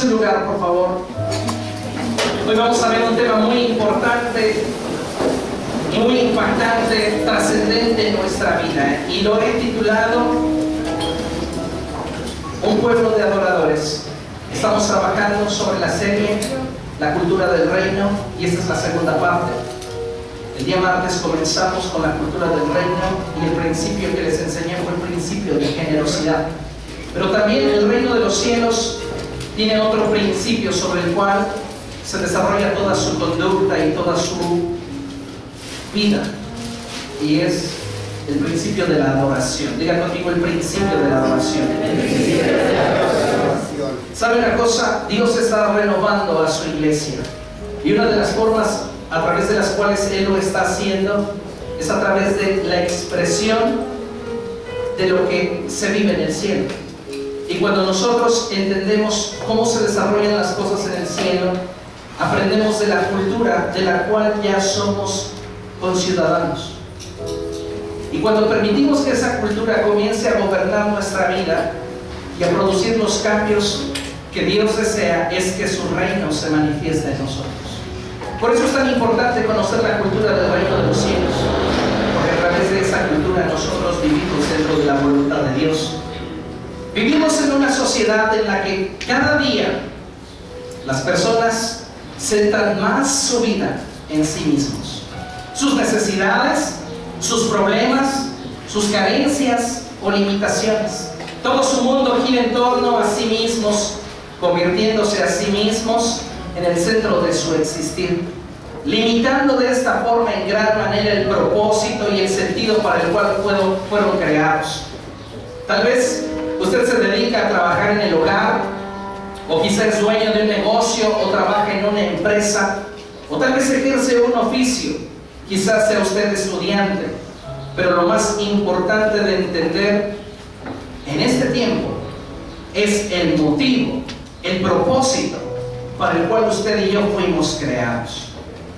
su lugar, por favor. Hoy vamos a ver un tema muy importante, muy impactante, trascendente en nuestra vida, y lo he titulado Un pueblo de adoradores. Estamos trabajando sobre la serie La cultura del reino, y esta es la segunda parte. El día martes comenzamos con la cultura del reino, y el principio que les enseñé fue el principio de generosidad. Pero también el reino de los cielos tiene otro principio sobre el cual se desarrolla toda su conducta y toda su vida, y es el principio de la adoración. Diga conmigo: el principio de la adoración. ¿Sabe una cosa? Dios está renovando a su iglesia, y una de las formas a través de las cuales Él lo está haciendo es a través de la expresión de lo que se vive en el cielo. Y cuando nosotros entendemos cómo se desarrollan las cosas en el cielo, aprendemos de la cultura de la cual ya somos conciudadanos. Y cuando permitimos que esa cultura comience a gobernar nuestra vida y a producir los cambios que Dios desea, es que su reino se manifiesta en nosotros. Por eso es tan importante conocer la cultura del reino de los cielos, porque a través de esa cultura nosotros vivimos dentro de la voluntad de Dios. Vivimos en una sociedad en la que cada día las personas centran más su vida en sí mismos, sus necesidades, sus problemas, sus carencias o limitaciones. Todo su mundo gira en torno a sí mismos, convirtiéndose a sí mismos en el centro de su existir, limitando de esta forma en gran manera el propósito y el sentido para el cual fueron creados. Tal vez usted se dedica a trabajar en el hogar, o quizá es dueño de un negocio, o trabaja en una empresa, o tal vez ejerce un oficio, quizás sea usted estudiante. Pero lo más importante de entender en este tiempo es el motivo, el propósito para el cual usted y yo fuimos creados.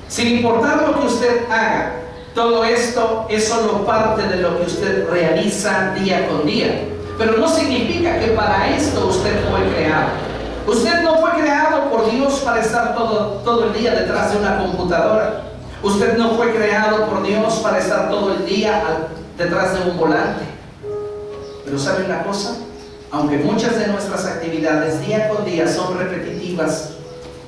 Sin importar lo que usted haga, todo esto es solo parte de lo que usted realiza día con día. Pero no significa que para esto usted fue creado. Usted no fue creado por Dios para estar todo el día detrás de una computadora. Usted no fue creado por Dios para estar todo el día detrás de un volante. Pero ¿sabe una cosa? Aunque muchas de nuestras actividades día con día son repetitivas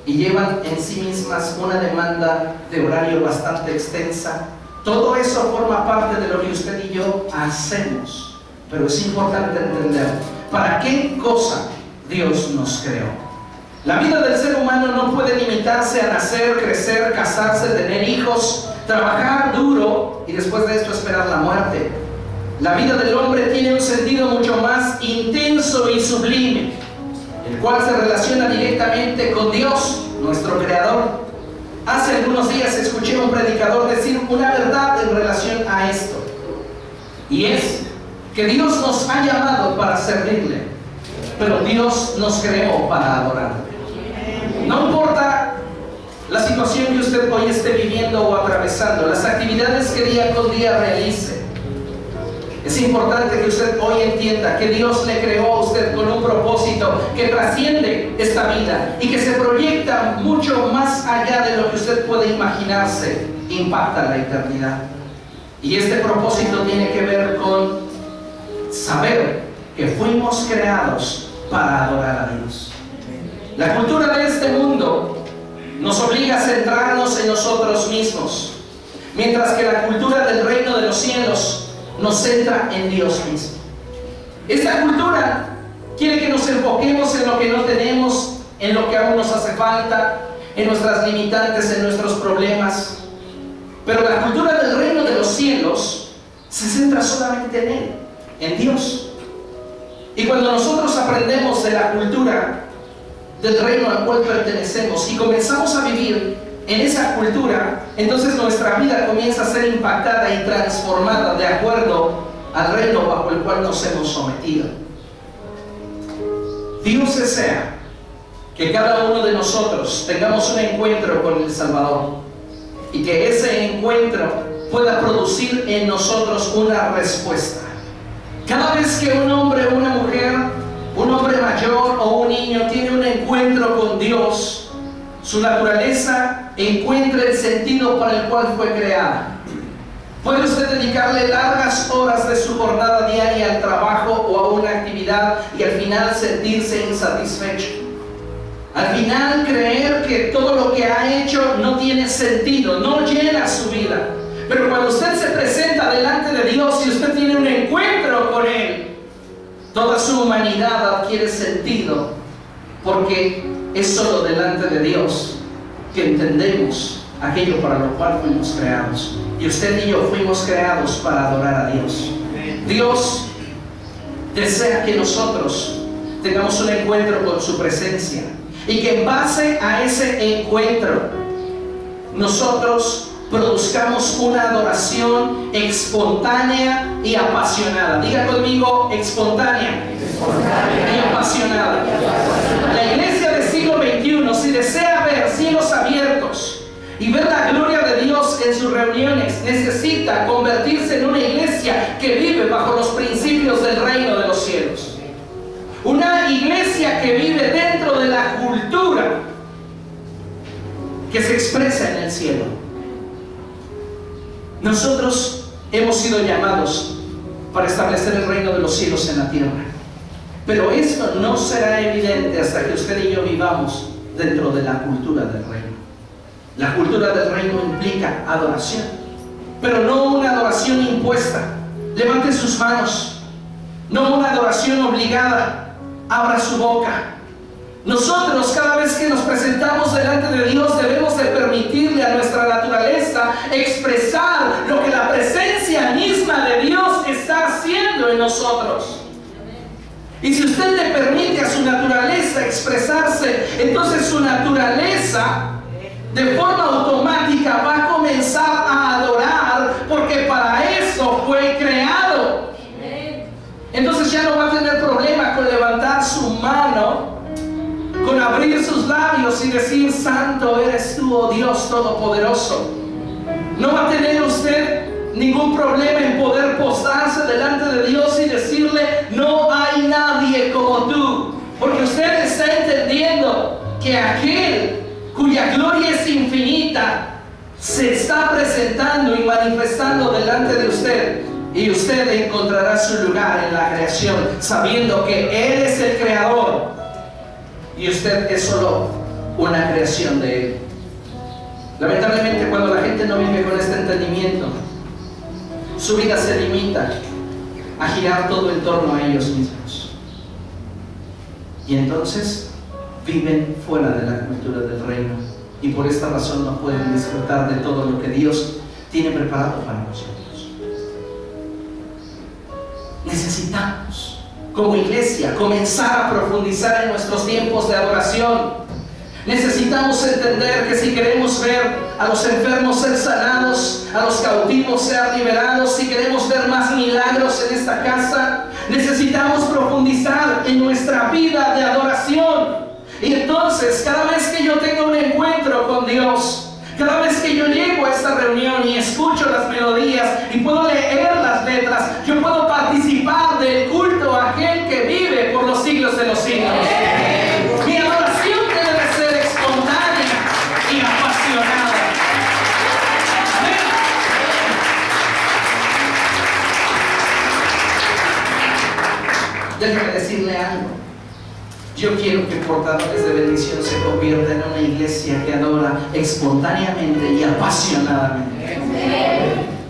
y llevan en sí mismas una demanda de horario bastante extensa, todo eso forma parte de lo que usted y yo hacemos. Pero es importante entender para qué cosa Dios nos creó. La vida del ser humano no puede limitarse a nacer, crecer, casarse, tener hijos, trabajar duro y después de esto esperar la muerte. La vida del hombre tiene un sentido mucho más intenso y sublime, el cual se relaciona directamente con Dios, nuestro Creador. Hace algunos días escuché a un predicador decir una verdad en relación a esto, y es que Dios nos ha llamado para servirle, pero Dios nos creó para adorarle. No importa la situación que usted hoy esté viviendo o atravesando, las actividades que día con día realice, es importante que usted hoy entienda que Dios le creó a usted con un propósito que trasciende esta vida y que se proyecta mucho más allá de lo que usted puede imaginarse, impacta la eternidad. Y este propósito tiene que ver con saber que fuimos creados para adorar a Dios. La cultura de este mundo nos obliga a centrarnos en nosotros mismos, mientras que la cultura del reino de los cielos nos centra en Dios mismo. Esta cultura quiere que nos enfoquemos en lo que no tenemos, en lo que aún nos hace falta, en nuestras limitantes, en nuestros problemas. Pero la cultura del reino de los cielos se centra solamente en Él, en Dios. Y cuando nosotros aprendemos de la cultura del reino al cual pertenecemos y comenzamos a vivir en esa cultura, entonces nuestra vida comienza a ser impactada y transformada de acuerdo al reino bajo el cual nos hemos sometido. Dios desea que cada uno de nosotros tengamos un encuentro con el Salvador y que ese encuentro pueda producir en nosotros una respuesta. Cada vez que un hombre o una mujer un hombre mayor o un niño tiene un encuentro con Dios, su naturaleza encuentra el sentido para el cual fue creada. Puede usted dedicarle largas horas de su jornada diaria al trabajo o a una actividad y al final sentirse insatisfecho. Al final creer que todo lo que ha hecho no tiene sentido, no llena su vida. Pero cuando usted se presenta delante de Dios y usted tiene un encuentro con Él, toda su humanidad adquiere sentido, porque es solo delante de Dios que entendemos aquello para lo cual fuimos creados. Y usted y yo fuimos creados para adorar a Dios. Dios desea que nosotros tengamos un encuentro con su presencia y que en base a ese encuentro nosotros produzcamos una adoración espontánea y apasionada. Diga conmigo, espontánea y apasionada. La iglesia del siglo XXI, si desea ver cielos abiertos y ver la gloria de Dios en sus reuniones, necesita convertirse en una iglesia que vive bajo los principios del reino de los cielos. Una iglesia que vive dentro de la cultura que se expresa en el cielo. Nosotros hemos sido llamados para establecer el reino de los cielos en la tierra. Pero esto no será evidente hasta que usted y yo vivamos dentro de la cultura del reino. La cultura del reino implica adoración, pero no una adoración impuesta. Levante sus manos. No una adoración obligada. Abra su boca. Nosotros, cada vez que nos presentamos delante de Dios, debemos de permitirle a nuestra naturaleza expresar lo que la presencia misma de Dios está haciendo en nosotros. Y si usted le permite a su naturaleza expresarse, entonces su naturaleza de forma automática va a comenzar a adorar, porque para eso fue creado. Entonces ya no va a tener problema con levantar su mano, con abrir sus labios y decir: santo eres tú, oh Dios Todopoderoso. No va a tener usted ningún problema en poder postrarse delante de Dios y decirle: no hay nadie como tú, porque usted está entendiendo que aquel cuya gloria es infinita se está presentando y manifestando delante de usted, y usted encontrará su lugar en la creación, sabiendo que Él es el creador y usted es solo una creación de Él. Lamentablemente, cuando la gente no vive con este entendimiento, su vida se limita a girar todo en torno a ellos mismos, y entonces viven fuera de la cultura del reino, y por esta razón no pueden disfrutar de todo lo que Dios tiene preparado para nosotros. Necesitamos, como iglesia, comenzar a profundizar en nuestros tiempos de adoración. Necesitamos entender que si queremos ver a los enfermos ser sanados, a los cautivos ser liberados, si queremos ver más milagros en esta casa, necesitamos profundizar en nuestra vida de adoración. Y entonces, cada vez que yo tengo un encuentro con Dios, cada vez que yo llego a esta reunión y escucho las melodías y puedo leer las letras, yo puedo participar del culto a aquel que vive por los siglos de los siglos. Mi adoración debe ser espontánea y apasionada. Déjeme decirle algo. Yo quiero que Portadores de Bendición se convierta en una iglesia que adora espontáneamente y apasionadamente.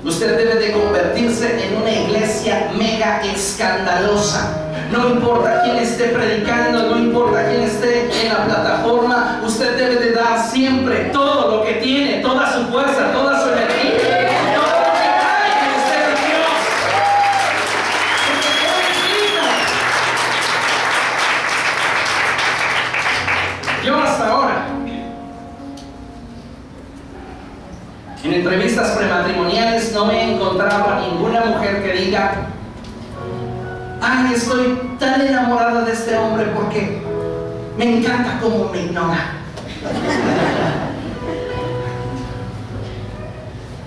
Usted debe de convertirse en una iglesia mega escandalosa. No importa quién esté predicando, no importa quién esté en la plataforma, usted debe de dar siempre todo lo que tiene, toda su fuerza, toda su energía. Yo hasta ahora, en entrevistas prematrimoniales, no me he encontrado a ninguna mujer que diga: ay, estoy tan enamorada de este hombre porque me encanta cómo me ignora.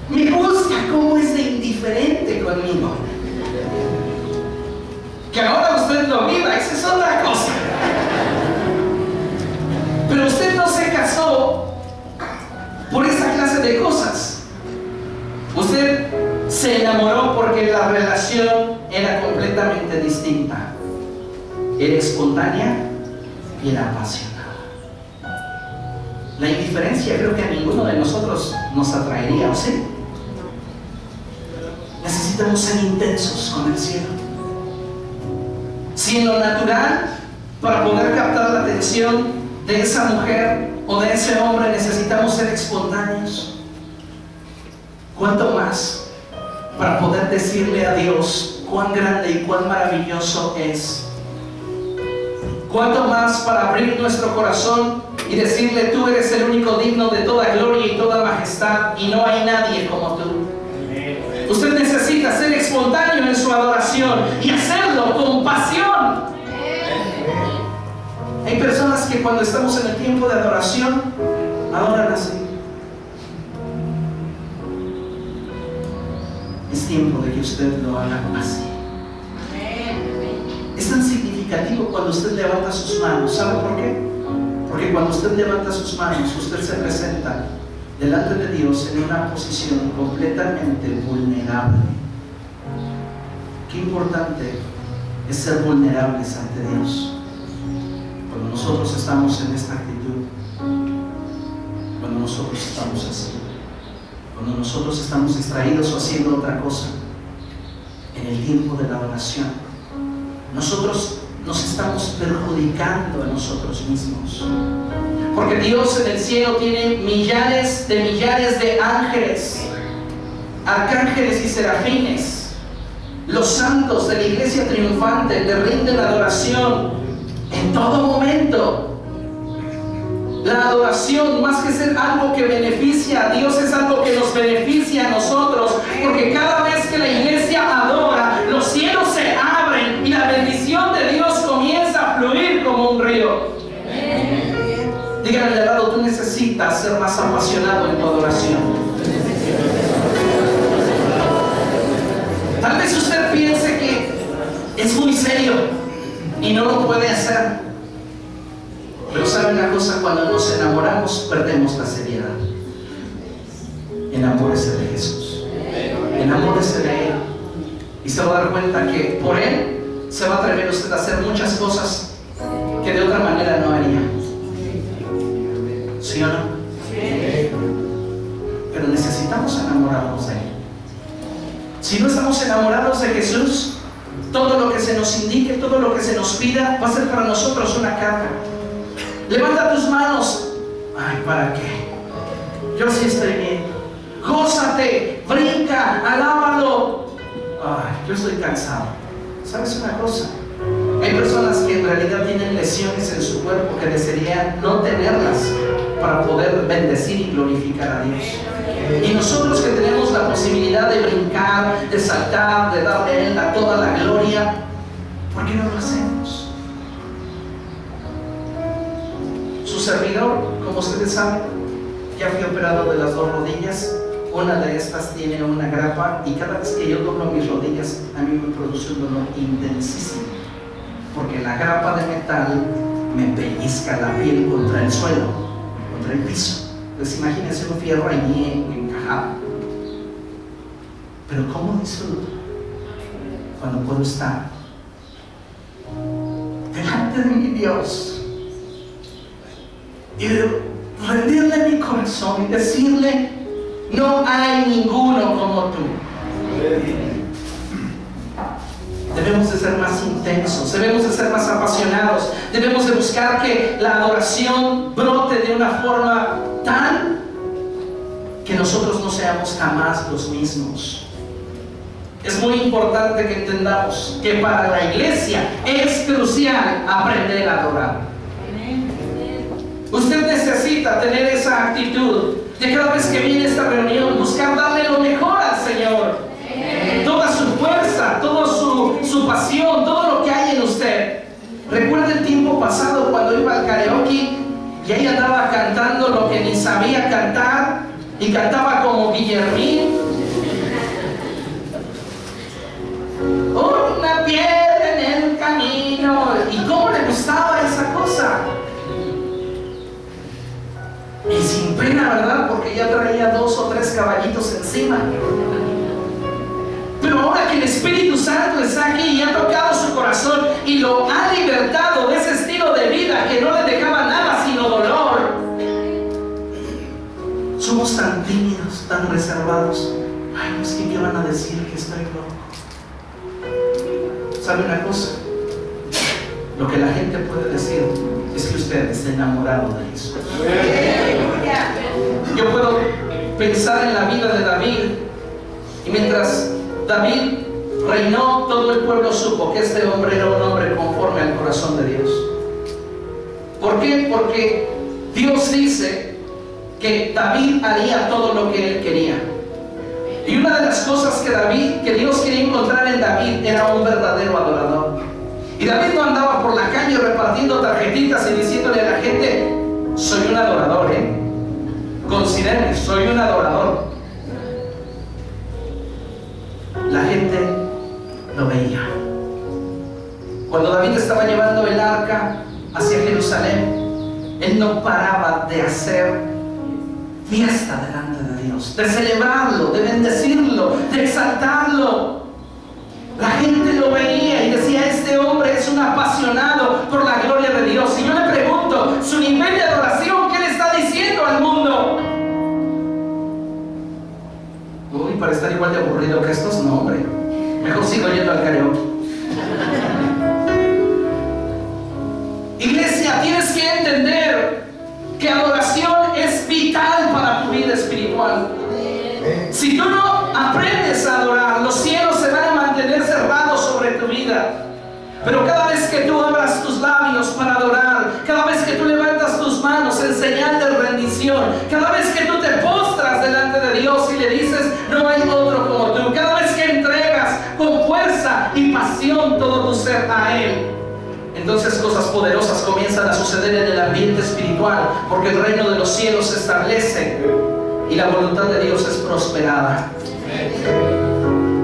Me gusta cómo es de indiferente conmigo. Que Que ahora usted lo viva, esa es otra cosa. Pero usted no se casó por esa clase de cosas. Usted se enamoró porque la relación era completamente distinta. Era espontánea y era apasionada. La indiferencia creo que a ninguno de nosotros nos atraería, ¿o sí? Necesitamos ser intensos con el cielo. Si en lo natural, para poder captar la atención de esa mujer o de ese hombre, necesitamos ser espontáneos, ¿cuánto más para poder decirle a Dios cuán grande y cuán maravilloso es? ¿Cuánto más para abrir nuestro corazón y decirle: tú eres el único digno de toda gloria y toda majestad, y no hay nadie como tú? Usted necesita ser espontáneo en su adoración y hacerlo con pasión. Hay personas que cuando estamos en el tiempo de adoración adoran así. Es tiempo de que usted lo haga así. Es tan significativo cuando usted levanta sus manos. ¿Sabe por qué? Porque cuando usted levanta sus manos, usted se presenta delante de Dios en una posición completamente vulnerable. Qué importante es ser vulnerables ante Dios. Cuando nosotros estamos en esta actitud, cuando nosotros estamos así, cuando nosotros estamos distraídos o haciendo otra cosa, en el tiempo de la adoración, nosotros nos estamos perjudicando a nosotros mismos. Porque Dios en el cielo tiene millares de ángeles, arcángeles y serafines. Los santos de la iglesia triunfante le rinden adoración en todo momento. La adoración, más que ser algo que beneficia a Dios, es algo que nos beneficia a nosotros, porque cada vez que la iglesia adora, los cielos se abren y la bendición de Dios comienza a fluir como un río. Díganle al lado: tú necesitas ser más apasionado en tu adoración. Tal vez usted piense que es muy serio y no lo puede hacer. Pero ¿sabe una cosa? Cuando nos enamoramos, perdemos la seriedad. Enamórese de Jesús. Enamórese de Él. Y se va a dar cuenta que por Él se va a atrever usted a hacer muchas cosas que de otra manera no haría. ¿Sí o no? Sí. Pero necesitamos enamorarnos de Él. Si no estamos enamorados de Jesús, todo lo que se nos indique, todo lo que se nos pida, va a ser para nosotros una carga. Levanta tus manos. Ay, ¿para qué? Yo sí estoy bien. Gózate, brinca, alábalo. Ay, yo estoy cansado. ¿Sabes una cosa? Hay personas que en realidad tienen lesiones en su cuerpo que desearían no tenerlas para poder bendecir y glorificar a Dios. Y nosotros que tenemos la posibilidad de brincar, de saltar, de darle a Él a toda la gloria, ¿por qué no lo hacemos? Su servidor, como ustedes saben, ya fui operado de las dos rodillas. Una de estas tiene una grapa y cada vez que yo doblo mis rodillas a mí me produce un dolor intensísimo, porque la grapa de metal me pellizca la piel contra el suelo, contra el piso. Pues imagínense un fierro allí encajado. Pero ¿cómo disfruto cuando puedo estar delante de mi Dios y rendirle mi corazón y decirle: no hay ninguno como tú? Debemos de ser más intensos, debemos de ser más apasionados, debemos de buscar que la adoración brote de una forma tal que nosotros no seamos jamás los mismos. Es muy importante que entendamos que para la iglesia es crucial aprender a adorar. Usted necesita tener esa actitud de cada vez que viene a esta reunión buscar darle lo mejor al Señor. Toda su fuerza, toda su pasión, todo lo que hay en usted. Recuerda el tiempo pasado cuando iba al karaoke y ahí andaba cantando lo que ni sabía cantar y cantaba como Guillermín. Una piedra en el Y sin pena, ¿verdad? Porque ya traía 2 o 3 caballitos encima. Pero ahora que el Espíritu Santo está aquí y ha tocado su corazón y lo ha libertado de ese estilo de vida que no le dejaba nada sino dolor, somos tan tímidos, tan reservados. Ay, no sé qué van a decir, que estoy loco. ¿Sabe una cosa? Lo que la gente puede decir es que usted está enamorado de Jesús. Yo puedo pensar en la vida de David, y mientras David reinó, todo el pueblo supo que este hombre era un hombre conforme al corazón de Dios. ¿Por qué? Porque Dios dice que David haría todo lo que él quería. Y una de las cosas que Dios quería encontrar en David era un verdadero adorador. Y David no andaba por la calle repartiendo tarjetitas y diciéndole a la gente: soy un adorador, considérenme, soy un adorador. La gente lo veía. Cuando David estaba llevando el arca hacia Jerusalén, él no paraba de hacer fiesta delante de Dios, de celebrarlo, de bendecirlo, de exaltarlo. La gente lo veía y decía: este hombre es un apasionado por la gloria de Dios. Y yo le pregunto, su nivel de adoración, ¿qué le está diciendo al mundo? Uy, para estar igual de aburrido que estos, no, hombre, mejor sigo yendo al karaoke. Iglesia, tienes que entender que adoración es vital para tu vida espiritual. Si tú no aprendes a adorar, los cielos se van a mantener cerrados sobre tu vida. Pero cada vez que tú abras tus labios para adorar, cada vez que tú levantas tus manos en señal de rendición, cada vez que tú te postras delante de Dios y le dices: no hay otro como tú, cada vez que entregas con fuerza y pasión todo tu ser a Él, entonces cosas poderosas comienzan a suceder en el ambiente espiritual, porque el reino de los cielos se establece y la voluntad de Dios es prosperada.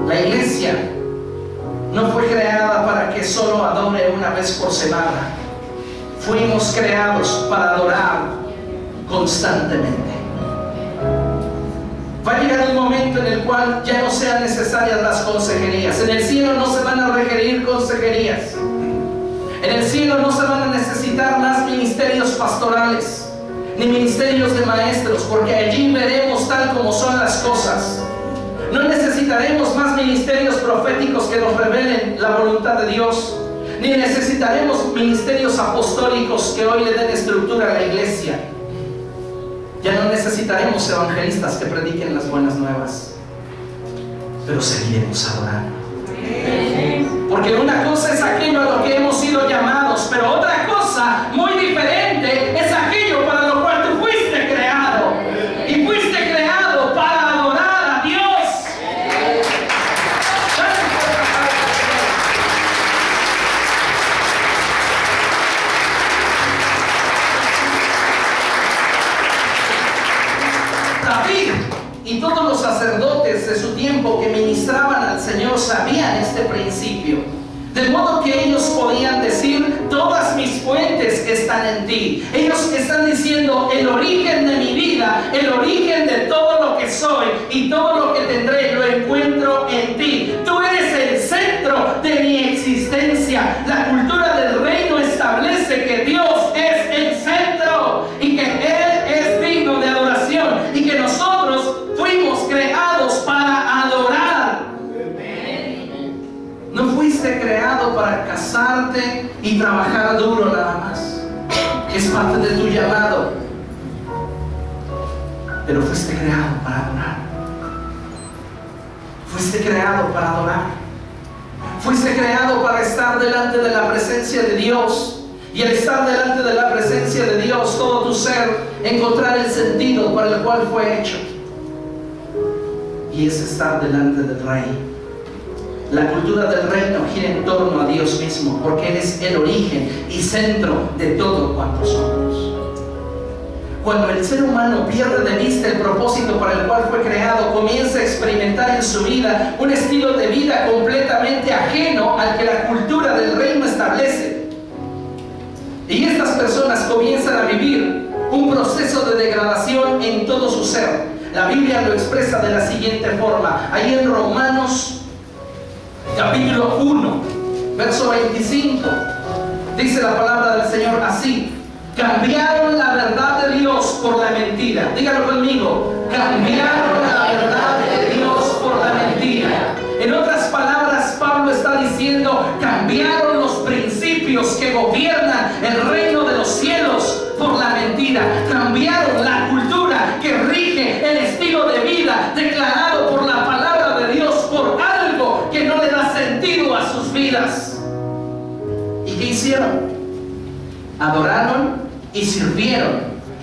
La iglesia no fue creada para que solo adore una vez por semana. Fuimos creados para adorar constantemente. Va a llegar un momento en el cual ya no sean necesarias las consejerías. En el cielo no se van a requerir consejerías. En el cielo no se van a necesitar más ministerios pastorales ni ministerios de maestros, porque allí veremos tal como son las cosas. No necesitaremos más ministerios proféticos que nos revelen la voluntad de Dios, ni necesitaremos ministerios apostólicos que hoy le den estructura a la iglesia. Ya no necesitaremos evangelistas que prediquen las buenas nuevas, pero seguiremos adorando. Porque una cosa es aquello a lo que hemos sido llamados, pero otra cosa muy diferente es aquello para lo cual tú fuiste creado. Y fuiste creado para adorar a Dios. David y todos los sacerdotes de su tiempo que ministraban al Señor sabían este principio, de modo que ellos podían decir: todas mis fuentes están en ti. Ellos están diciendo: el origen de mi vida, el origen de todo lo que soy y todo lo que tendré, lo encuentro en ti. Tú eres el centro de mi existencia. La cultura del reino establece que Dios es el centro y que Él es digno de adoración y que nosotros fuimos creados para adorar. No fuiste creado para casarte y trabajar duro nada más. Es parte de tu llamado. Pero fuiste creado para adorar. Fuiste creado para adorar. Fuiste creado para estar delante de la presencia de Dios. Y al estar delante de la presencia de Dios, todo tu ser encontrar el sentido para el cual fue hecho. Y es estar delante del Rey. La cultura del reino gira en torno a Dios mismo, porque Él es el origen y centro de todo cuanto somos. Cuando el ser humano pierde de vista el propósito para el cual fue creado, comienza a experimentar en su vida un estilo de vida completamente ajeno al que la cultura del reino establece. Y estas personas comienzan a vivir un proceso de degradación en todo su ser. La Biblia lo expresa de la siguiente forma. Ahí en Romanos capítulo 1, verso 25, dice la palabra del Señor así: cambiaron la verdad de Dios por la mentira. Dígalo conmigo: cambiaron la verdad de Dios por la mentira. En otras palabras, Pablo está diciendo: cambiaron los principios que gobiernan el reino de los cielos por la mentira. Cambiaron la cultura que rige el estilo de vida declarado por la palabra de Dios por algo que no le da sentido a sus vidas. ¿Y qué hicieron? Adoraron y sirvieron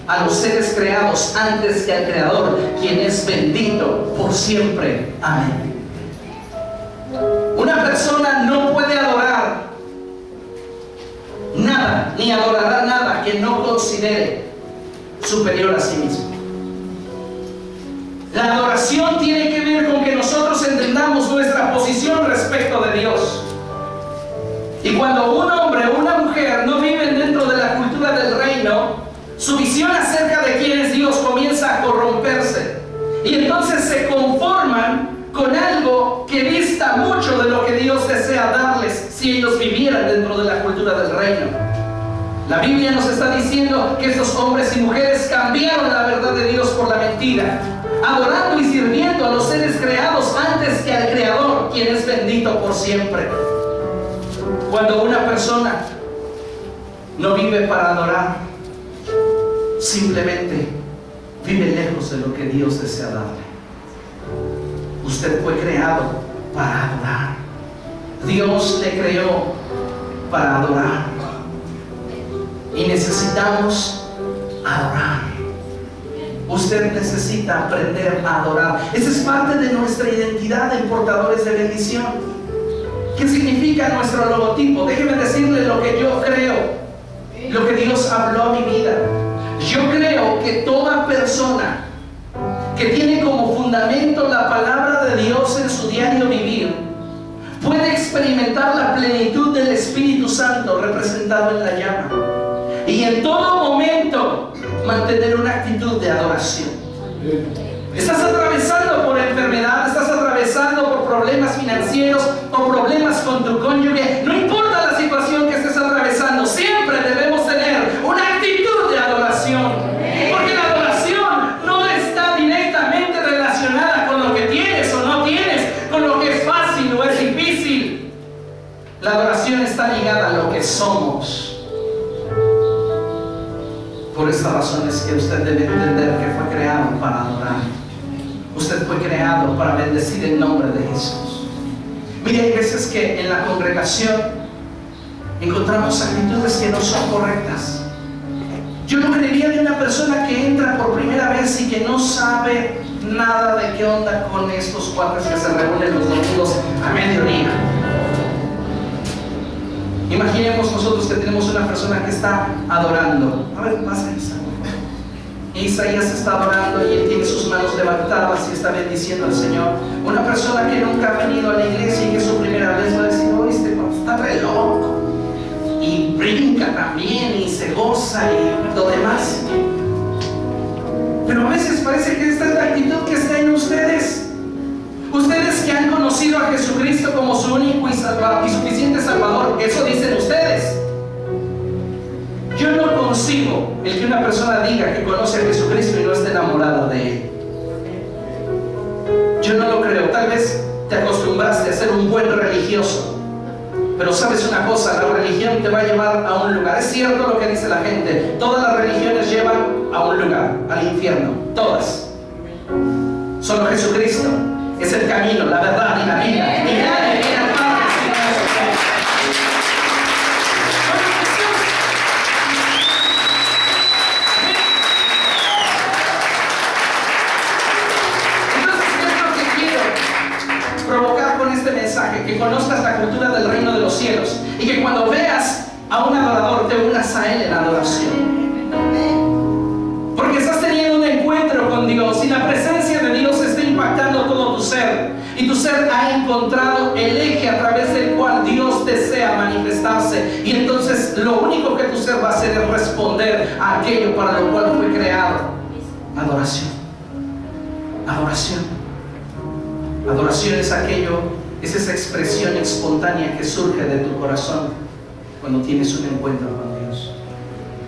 a los seres creados antes que al Creador, quien es bendito por siempre. Amén. Una persona no puede adorar nada, ni adorará nada que no considere superior a sí mismo. La adoración tiene que ver con que nosotros entendamos nuestra posición respecto de Dios. Y cuando un hombre o una mujer no viven dentro de la cultura del reino, su visión acerca de quién es Dios comienza a corromperse. Y entonces se conforman con algo que dista mucho de lo que Dios desea darles si ellos vivieran dentro de la cultura del reino. La Biblia nos está diciendo que estos hombres y mujeres cambiaron la verdad de Dios por la mentira, adorando y sirviendo a los seres creados antes que al Creador, quien es bendito por siempre. Cuando una persona no vive para adorar, simplemente vive lejos de lo que Dios desea darle. Usted fue creado para adorar. Dios le creó para adorar. Y necesitamos adorar. Usted necesita aprender a adorar. Esa es parte de nuestra identidad de portadores de bendición. ¿Qué significa nuestro logotipo? Déjeme decirle lo que yo creo, lo que Dios habló a mi vida. Yo creo que toda persona que tiene como fundamento la palabra de Dios en su diario vivir puede experimentar la plenitud del Espíritu Santo representado en la llama, y en todo momento mantener una actitud de adoración. Estás atravesando por enfermedad, estás atravesando por problemas financieros o problemas con tu cónyuge, no importa la situación que estés atravesando, siempre debemos tener una actitud de adoración, porque la adoración no está directamente relacionada con lo que tienes o no tienes, con lo que es fácil o es difícil. La adoración está ligada a lo que somos. Por esta razón es que usted debe entender que fue creado para adorar. Usted fue creado para bendecir el nombre de Jesús. Mire, hay veces que en la congregación encontramos actitudes que no son correctas. Yo no creería de una persona que entra por primera vez y que no sabe nada de qué onda con estos cuates que se reúnen los domingos a mediodía. Imaginemos nosotros que tenemos una persona que está adorando. A ver, pasa Isa. Isaías está adorando y él tiene sus manos levantadas y está bendiciendo al Señor. Una persona que nunca ha venido a la iglesia y que es su primera vez va a decir: oh, este papá está re loco. Y brinca también y se goza y lo demás. Pero a veces parece que esta es la actitud que está en ustedes. Ustedes que han conocido a Jesucristo como su único y suficiente Salvador, eso dicen ustedes. Yo no concibo el que una persona diga que conoce a Jesucristo y no esté enamorada de Él. Yo no lo creo. Tal vez te acostumbraste a ser un buen religioso, pero sabes una cosa, la religión te va a llevar a un lugar. Es cierto lo que dice la gente, todas las religiones llevan a un lugar, al infierno, todas. Solo Jesucristo es el camino, la verdad y la vida. Y nadie viene al Padre sino Jesucristo. Entonces, ¿qué es lo que quiero provocar con este mensaje? Que conozcas la cultura del reino de los cielos y que cuando veas a un adorador te unas a él en adoración. Porque estás teniendo un encuentro con Dios y la presencia de Dios está impactando todo tu ser, y tu ser ha encontrado el eje a través del cual Dios desea manifestarse, y entonces lo único que tu ser va a hacer es responder a aquello para lo cual fue creado: adoración. adoración. Adoración. Adoración es aquello, es esa expresión espontánea que surge de tu corazón cuando tienes un encuentro con Dios.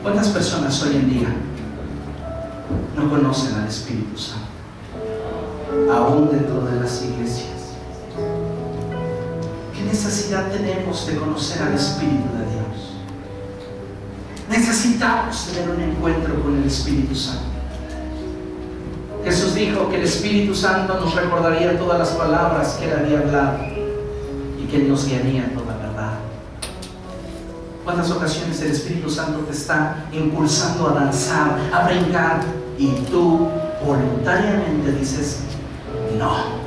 ¿Cuántas personas hoy en día no conocen al Espíritu Santo? Aún dentro de las iglesias. ¿Qué necesidad tenemos de conocer al Espíritu de Dios? Necesitamos tener un encuentro con el Espíritu Santo. Jesús dijo que el Espíritu Santo nos recordaría todas las palabras que Él había hablado y que Él nos guiaría en toda verdad. ¿Cuántas ocasiones el Espíritu Santo te está impulsando a danzar, a brincar, y tú voluntariamente dices no?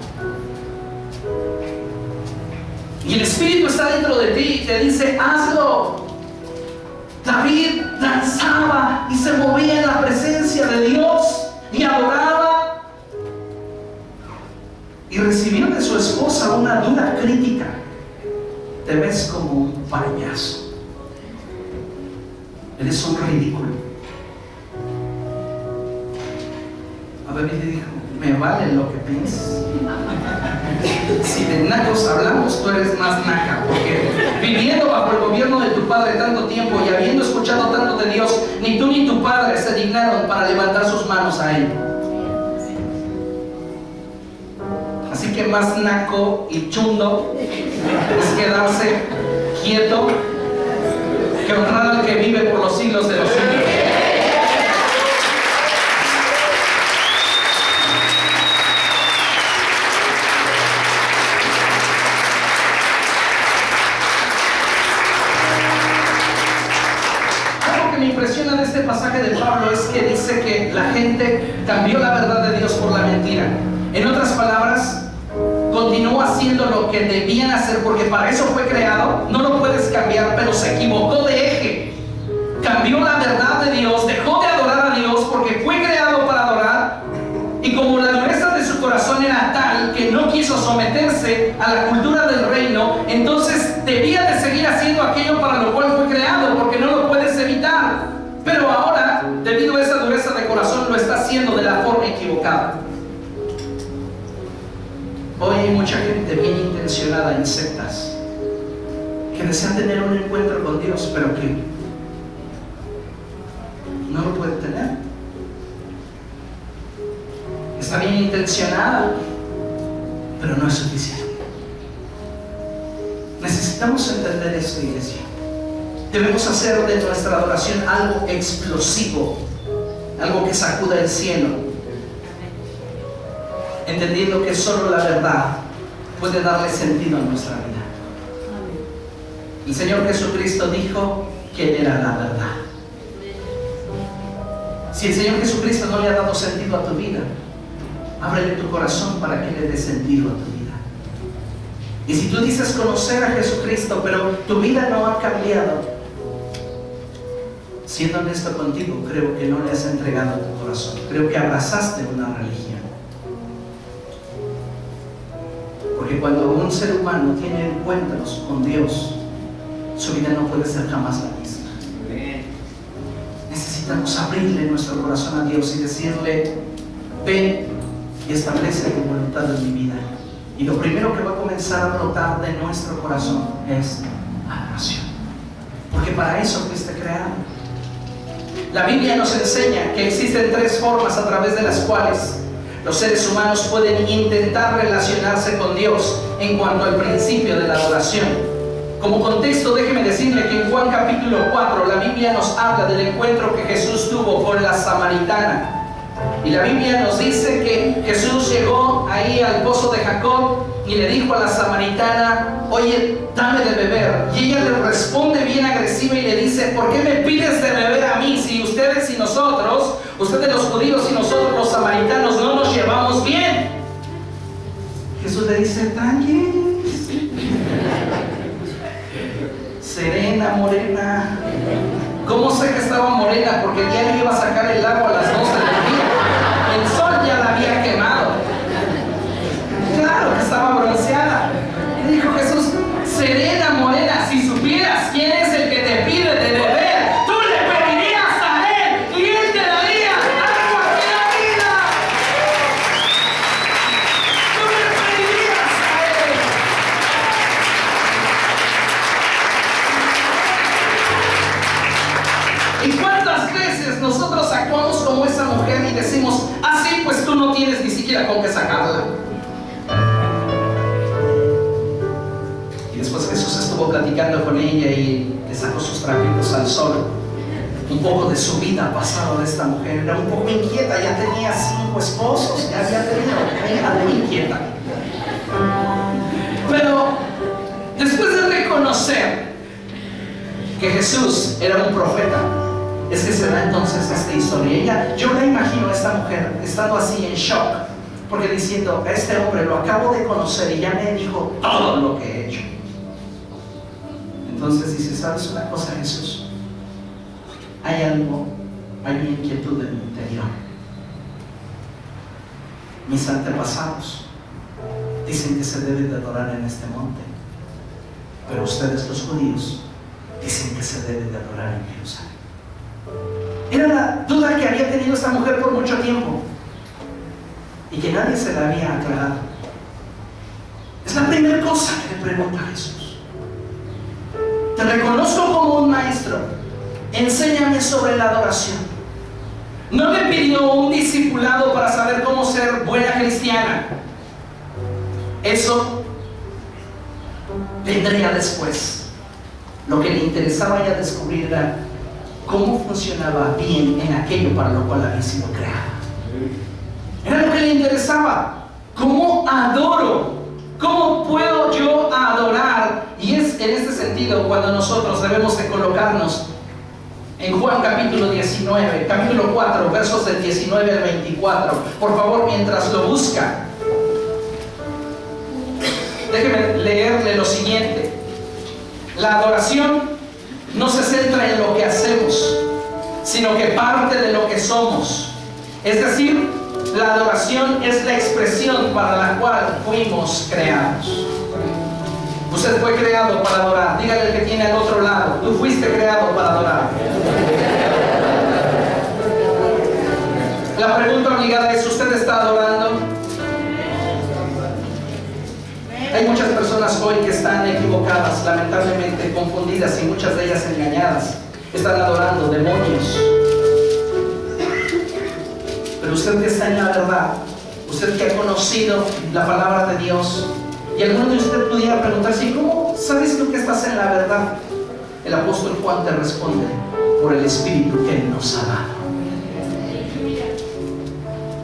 Y el Espíritu está dentro de ti y te dice hazlo. David danzaba y se movía en la presencia de Dios y adoraba, y recibió de su esposa una dura crítica: te ves como un payaso, eres un ridículo. A David le dijo: me vale lo que pienses. Si de nacos hablamos, tú eres más naca, porque viviendo bajo el gobierno de tu padre tanto tiempo y habiendo escuchado tanto de Dios, ni tú ni tu padre se dignaron para levantar sus manos a Él. Así que más naco y chundo es quedarse quieto que honrar al que vive por los siglos de los siglos. De este pasaje de Pablo es que dice que la gente cambió la verdad de Dios por la mentira. En otras palabras, continuó haciendo lo que debían hacer porque para eso fue creado. No lo puedes cambiar, pero se equivocó de eje. Cambió la verdad de Dios, dejó de adorar a Dios porque fue creado para adorar, y como la dureza de su corazón era tal que no quiso someterse a la cultura del reino, entonces debía de seguir haciendo aquello para lo cual fue creado, porque no lo puedes evitar. Pero ahora, debido a esa dureza de corazón, lo está haciendo de la forma equivocada. Hoy hay mucha gente bien intencionada en sectas que desean tener un encuentro con Dios, pero que no lo pueden tener. Está bien intencionada, pero no es suficiente. Necesitamos entender esto, iglesia. Debemos hacer de nuestra adoración algo explosivo, algo que sacuda el cielo, entendiendo que solo la verdad puede darle sentido a nuestra vida. El Señor Jesucristo dijo que Él era la verdad. Si el Señor Jesucristo no le ha dado sentido a tu vida, ábrele tu corazón para que le dé sentido a tu vida. Y si tú dices conocer a Jesucristo, pero tu vida no ha cambiado, siendo honesto contigo, creo que no le has entregado tu corazón. Creo que abrazaste una religión. Porque cuando un ser humano tiene encuentros con Dios, su vida no puede ser jamás la misma. Necesitamos abrirle nuestro corazón a Dios y decirle: ven y establece tu voluntad en mi vida. Y lo primero que va a comenzar a brotar de nuestro corazón es adoración, porque para eso fuiste creado. La Biblia nos enseña que existen tres formas a través de las cuales los seres humanos pueden intentar relacionarse con Dios en cuanto al principio de la adoración. Como contexto, déjeme decirle que en Juan capítulo 4 la Biblia nos habla del encuentro que Jesús tuvo con la samaritana. Y la Biblia nos dice que Jesús llegó ahí al pozo de Jacob y le dijo a la samaritana: oye, dame de beber. Y ella le responde bien agresiva y le dice: ¿por qué me pides de beber a mí? Si ustedes y nosotros, ustedes los judíos y nosotros los samaritanos, no nos llevamos bien. Jesús le dice: tranqui, serena, morena. ¿Cómo sé que estaba morena? Porque el diario iba a sacar el agua a las 12 del día. El sol ya la había quemado. Claro que estaba bronceada. Y dijo Jesús: serena, morena, si supieras quién es el que te pide de beber, tú le pedirías a Él y Él te daría agua de la vida. mujer y decimos, ah, sí, pues tú no tienes ni siquiera con qué sacarla. Y después Jesús estuvo platicando con ella y le sacó sus trapitos al sol. Un poco de su vida pasada de esta mujer. Era un poco inquieta, ya tenía 5 esposos, ya había tenido, era muy inquieta. Pero después de reconocer que Jesús era un profeta, es que se da entonces esta historia. Yo la imagino a esta mujer estando así en shock, porque diciendo, a este hombre lo acabo de conocer y ya me dijo todo lo que he hecho. Entonces dice, ¿sabes una cosa, Jesús? Hay algo, hay una inquietud en mi interior. Mis antepasados dicen que se debe de adorar en este monte, pero ustedes los judíos dicen que se debe de adorar en Jerusalén. Era la duda que había tenido esta mujer por mucho tiempo y que nadie se la había aclarado. Es la primera cosa que le pregunta a Jesús. Te reconozco como un maestro, enséñame sobre la adoración. No le pidió un discipulado para saber cómo ser buena cristiana. Eso vendría después. Lo que le interesaba ya descubrir era cómo funcionaba bien en aquello para lo cual había sido creada. Era lo que le interesaba. ¿Cómo adoro? ¿Cómo puedo yo adorar? Y es en este sentido cuando nosotros debemos de colocarnos en Juan capítulo 19, capítulo 4, versos del 19 al 24. Por favor, mientras lo busca, déjeme leerle lo siguiente. La adoración no se centra en lo que hacemos, sino que parte de lo que somos. Es decir, la adoración es la expresión para la cual fuimos creados. Usted fue creado para adorar. Dígale al que tiene al otro lado, tú fuiste creado para adorar. La pregunta obligada es, ¿usted está adorando? Hay muchas personas hoy que están equivocadas, lamentablemente confundidas y muchas de ellas engañadas. Están adorando demonios. Pero usted que está en la verdad, usted que ha conocido la palabra de Dios, y alguno de ustedes pudiera preguntarse, ¿cómo sabes tú que estás en la verdad? El apóstol Juan te responde, por el Espíritu que Él nos ha dado.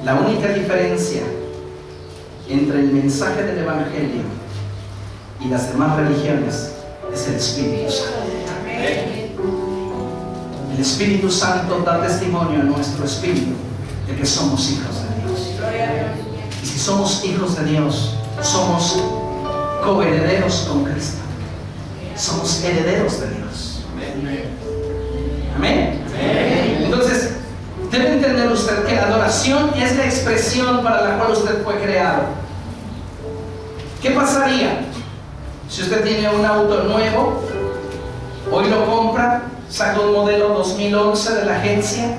La única diferencia entre el mensaje del Evangelio y las demás religiones es el Espíritu Santo. El Espíritu Santo da testimonio a nuestro espíritu de que somos hijos de Dios. Y si somos hijos de Dios, somos coherederos con Cristo. Somos herederos de Dios. Amén. Entonces, debe entender usted que la adoración es la expresión para la cual usted fue creado. ¿Qué pasaría si usted tiene un auto nuevo, hoy lo compra, saca un modelo 2011 de la agencia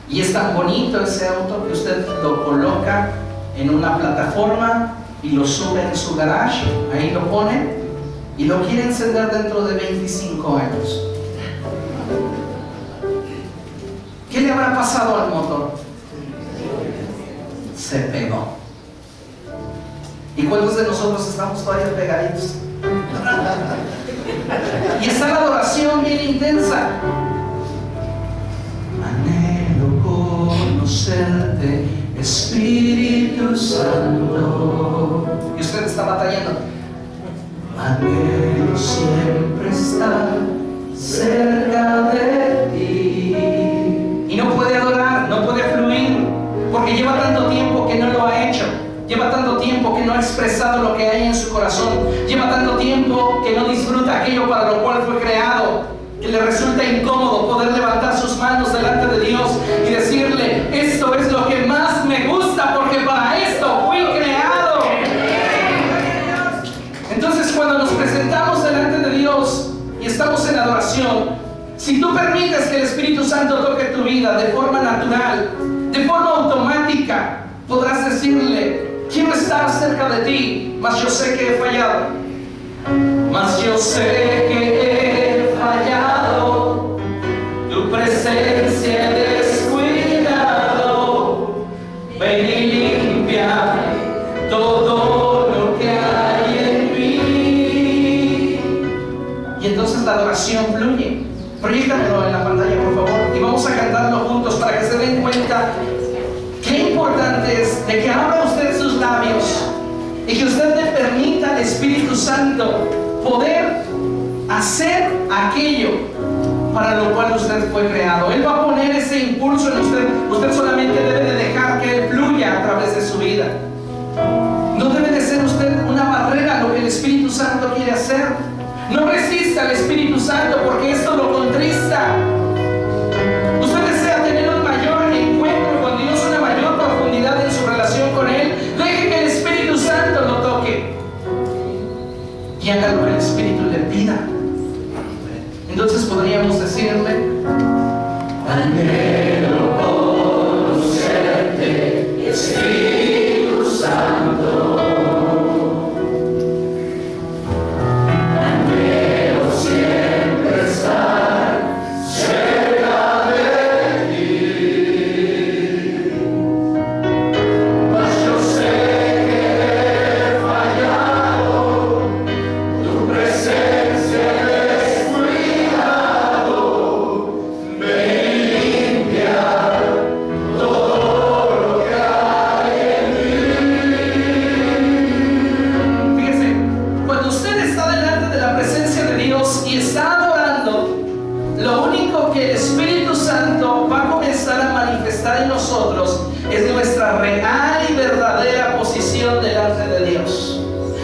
y es tan bonito ese auto que usted lo coloca en una plataforma y lo sube en su garage, ahí lo pone y lo quiere encender dentro de 25 años? ¿Qué le habrá pasado al motor? Se pegó. ¿Y cuántos de nosotros estamos todavía pegaditos? Y está la adoración bien intensa. Anhelo conocerte, Espíritu Santo. Y usted está batallando. Anhelo siempre estar cerca de ti. Y no puede adorar, no puede fluir, porque lleva tanto tiempo que no lo ha hecho. Lleva tanto tiempo que no ha expresado lo que hay en su corazón. Lleva tanto tiempo que no disfruta aquello para lo cual fue creado, que le resulta incómodo poder levantar sus manos delante de Dios y decirle, esto es lo que más me gusta porque para esto fui creado. Entonces, cuando nos presentamos delante de Dios y estamos en adoración, si tú permites que el Espíritu Santo toque tu vida de forma natural, de forma automática, podrás decirle, quiero estar cerca de ti, mas yo sé que he fallado. Mas yo sé que he fallado, tu presencia he descuidado. la adoración fluye. Proyéctamelo en la pantalla, por favor, y vamos a cantarlo juntos para que se den cuenta qué importante es de que abra usted sus labios y que usted le permita al Espíritu Santo poder hacer aquello para lo cual usted fue creado. Él va a poner ese impulso en usted. Usted solamente debe de dejar que Él fluya a través de su vida. No debe de ser usted una barrera a lo que el Espíritu Santo quiere hacer. No resista al Espíritu Santo, porque esto lo contrista. Usted desea tener un mayor encuentro con Dios, una mayor profundidad en su relación con Él. Deje que el Espíritu Santo lo toque y haga lo que el Espíritu le pida. Entonces podríamos decirle: anhelo conocerte, Espíritu Santo. Anhelo siempre estar cerca de ti. Mas yo sé que he fallado, tu presencia es cuidado, me limpia todo lo que hay en mí. Fíjese, cuando usted está delante de la presencia de Dios y está adorando, lo único que el Espíritu Santo va a comenzar a manifestar en nosotros es nuestra real y verdadera posición delante de Dios.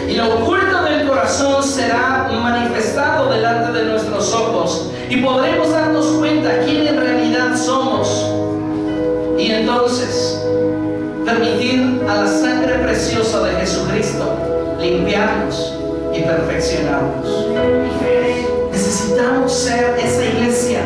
Y lo oculto del corazón será manifestado delante de nuestros ojos y podremos darnos cuenta quién en realidad somos. Y entonces permitir a la sangre preciosa de Jesucristo limpiarnos y perfeccionarnos. Necesitamos ser esa iglesia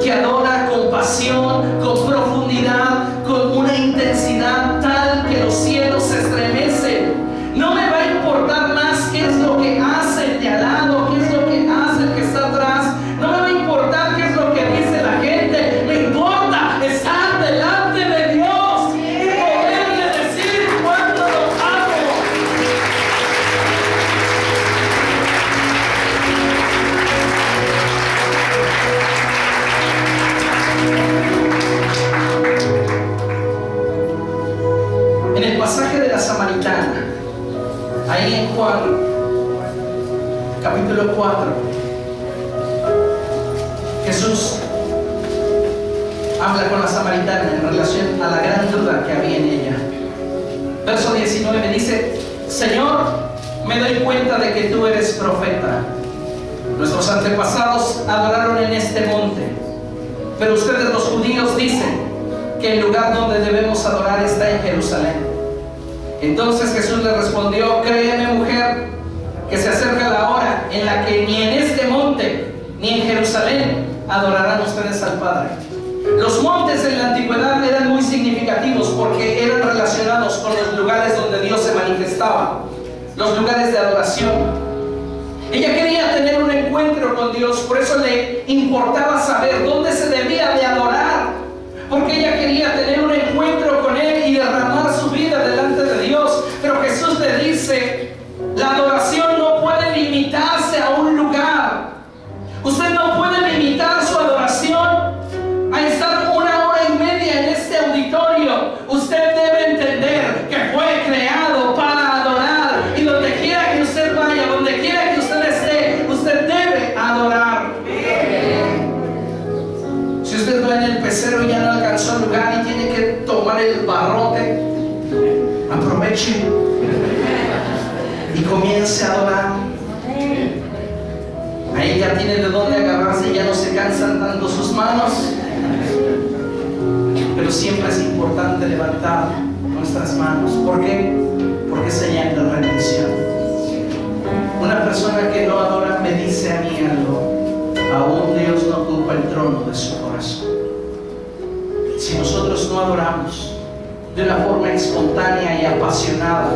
que adora con pasión, con profundidad, con una intensidad tal que los cielos se estremecen. No me va a importar más qué es lo que hace el de al lado, qué es lo que hace el que está atrás. No me va a importar qué es lo que dice la gente. Me importa estar delante de Dios y poderle decir cuánto lo amo. En el pasaje de la Samaritana, ahí en Juan, capítulo 4, Jesús habla con la Samaritana en relación a la gran duda que había en ella. Verso 19 dice: Señor, me doy cuenta de que tú eres profeta. Nuestros antepasados adoraron en este monte, pero ustedes los judíos dicen que el lugar donde debemos adorar está en Jerusalén. Entonces Jesús le respondió: créeme, mujer, que se acerca la hora en la que ni en este monte ni en Jerusalén adorarán ustedes al Padre. Los montes en la antigüedad eran muy significativos porque eran relacionados con los lugares donde Dios se manifestaba, los lugares de adoración. Ella quería tener un encuentro con Dios, por eso le importaba saber dónde se debía de adorar, porque ella quería tener un encuentro con Él y derramar su vida delante de Dios. Pero Jesús le dice: la adoración no puede limitarse a un lugar. Usted no puede limitar su adoración a estar 1 hora y media en este auditorio. Usted debe entender que fue creado para adorar, y donde quiera que usted vaya, donde quiera que usted esté, usted debe adorar. Si usted va en el pecero y ya no alcanzó el lugar y tiene que tomar el barrote, aproveche y comience a adorar. Ahí ya tiene de dónde agarrarse, ya no se cansan tanto sus manos. Pero siempre es importante levantar nuestras manos. ¿Por qué? Porque es señal de rendición. Una persona que no adora me dice a mí algo: aún Dios no ocupa el trono de su corazón. Si nosotros no adoramos de una forma espontánea y apasionada,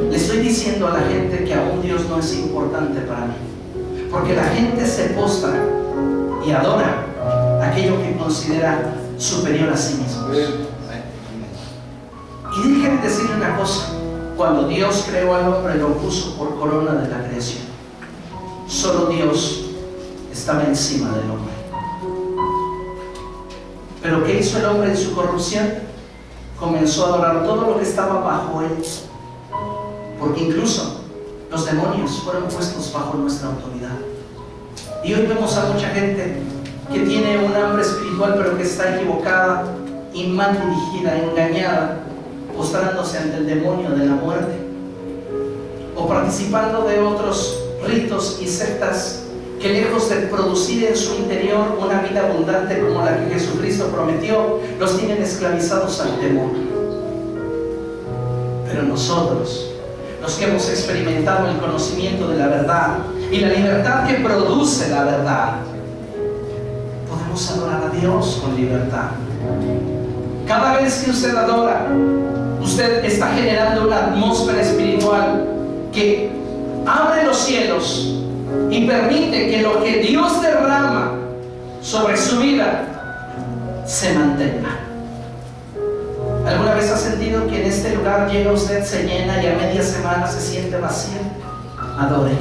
le estoy diciendo a la gente que aún Dios no es importante para mí. Porque la gente se postra y adora aquello que considera superior a sí mismo. Y déjenme decirle una cosa: cuando Dios creó al hombre, lo puso por corona de la creación. Solo Dios estaba encima del hombre. Pero ¿qué hizo el hombre en su corrupción? Comenzó a adorar todo lo que estaba bajo él, porque incluso los demonios fueron puestos bajo nuestra autoridad. Y hoy vemos a mucha gente que tiene un hambre espiritual, pero que está equivocada y mal dirigida, engañada, postrándose ante el demonio de la muerte, o participando de otros ritos y sectas que, lejos de producir en su interior una vida abundante como la que Jesucristo prometió, los tienen esclavizados al temor. Pero nosotros, los que hemos experimentado el conocimiento de la verdad y la libertad que produce la verdad, podemos adorar a Dios con libertad. Cada vez que usted adora, usted está generando una atmósfera espiritual que abre los cielos y permite que lo que Dios derrama sobre su vida se mantenga. ¿Alguna vez ha sentido que en este lugar llega usted, se llena y a media semana se siente vacío? Adore.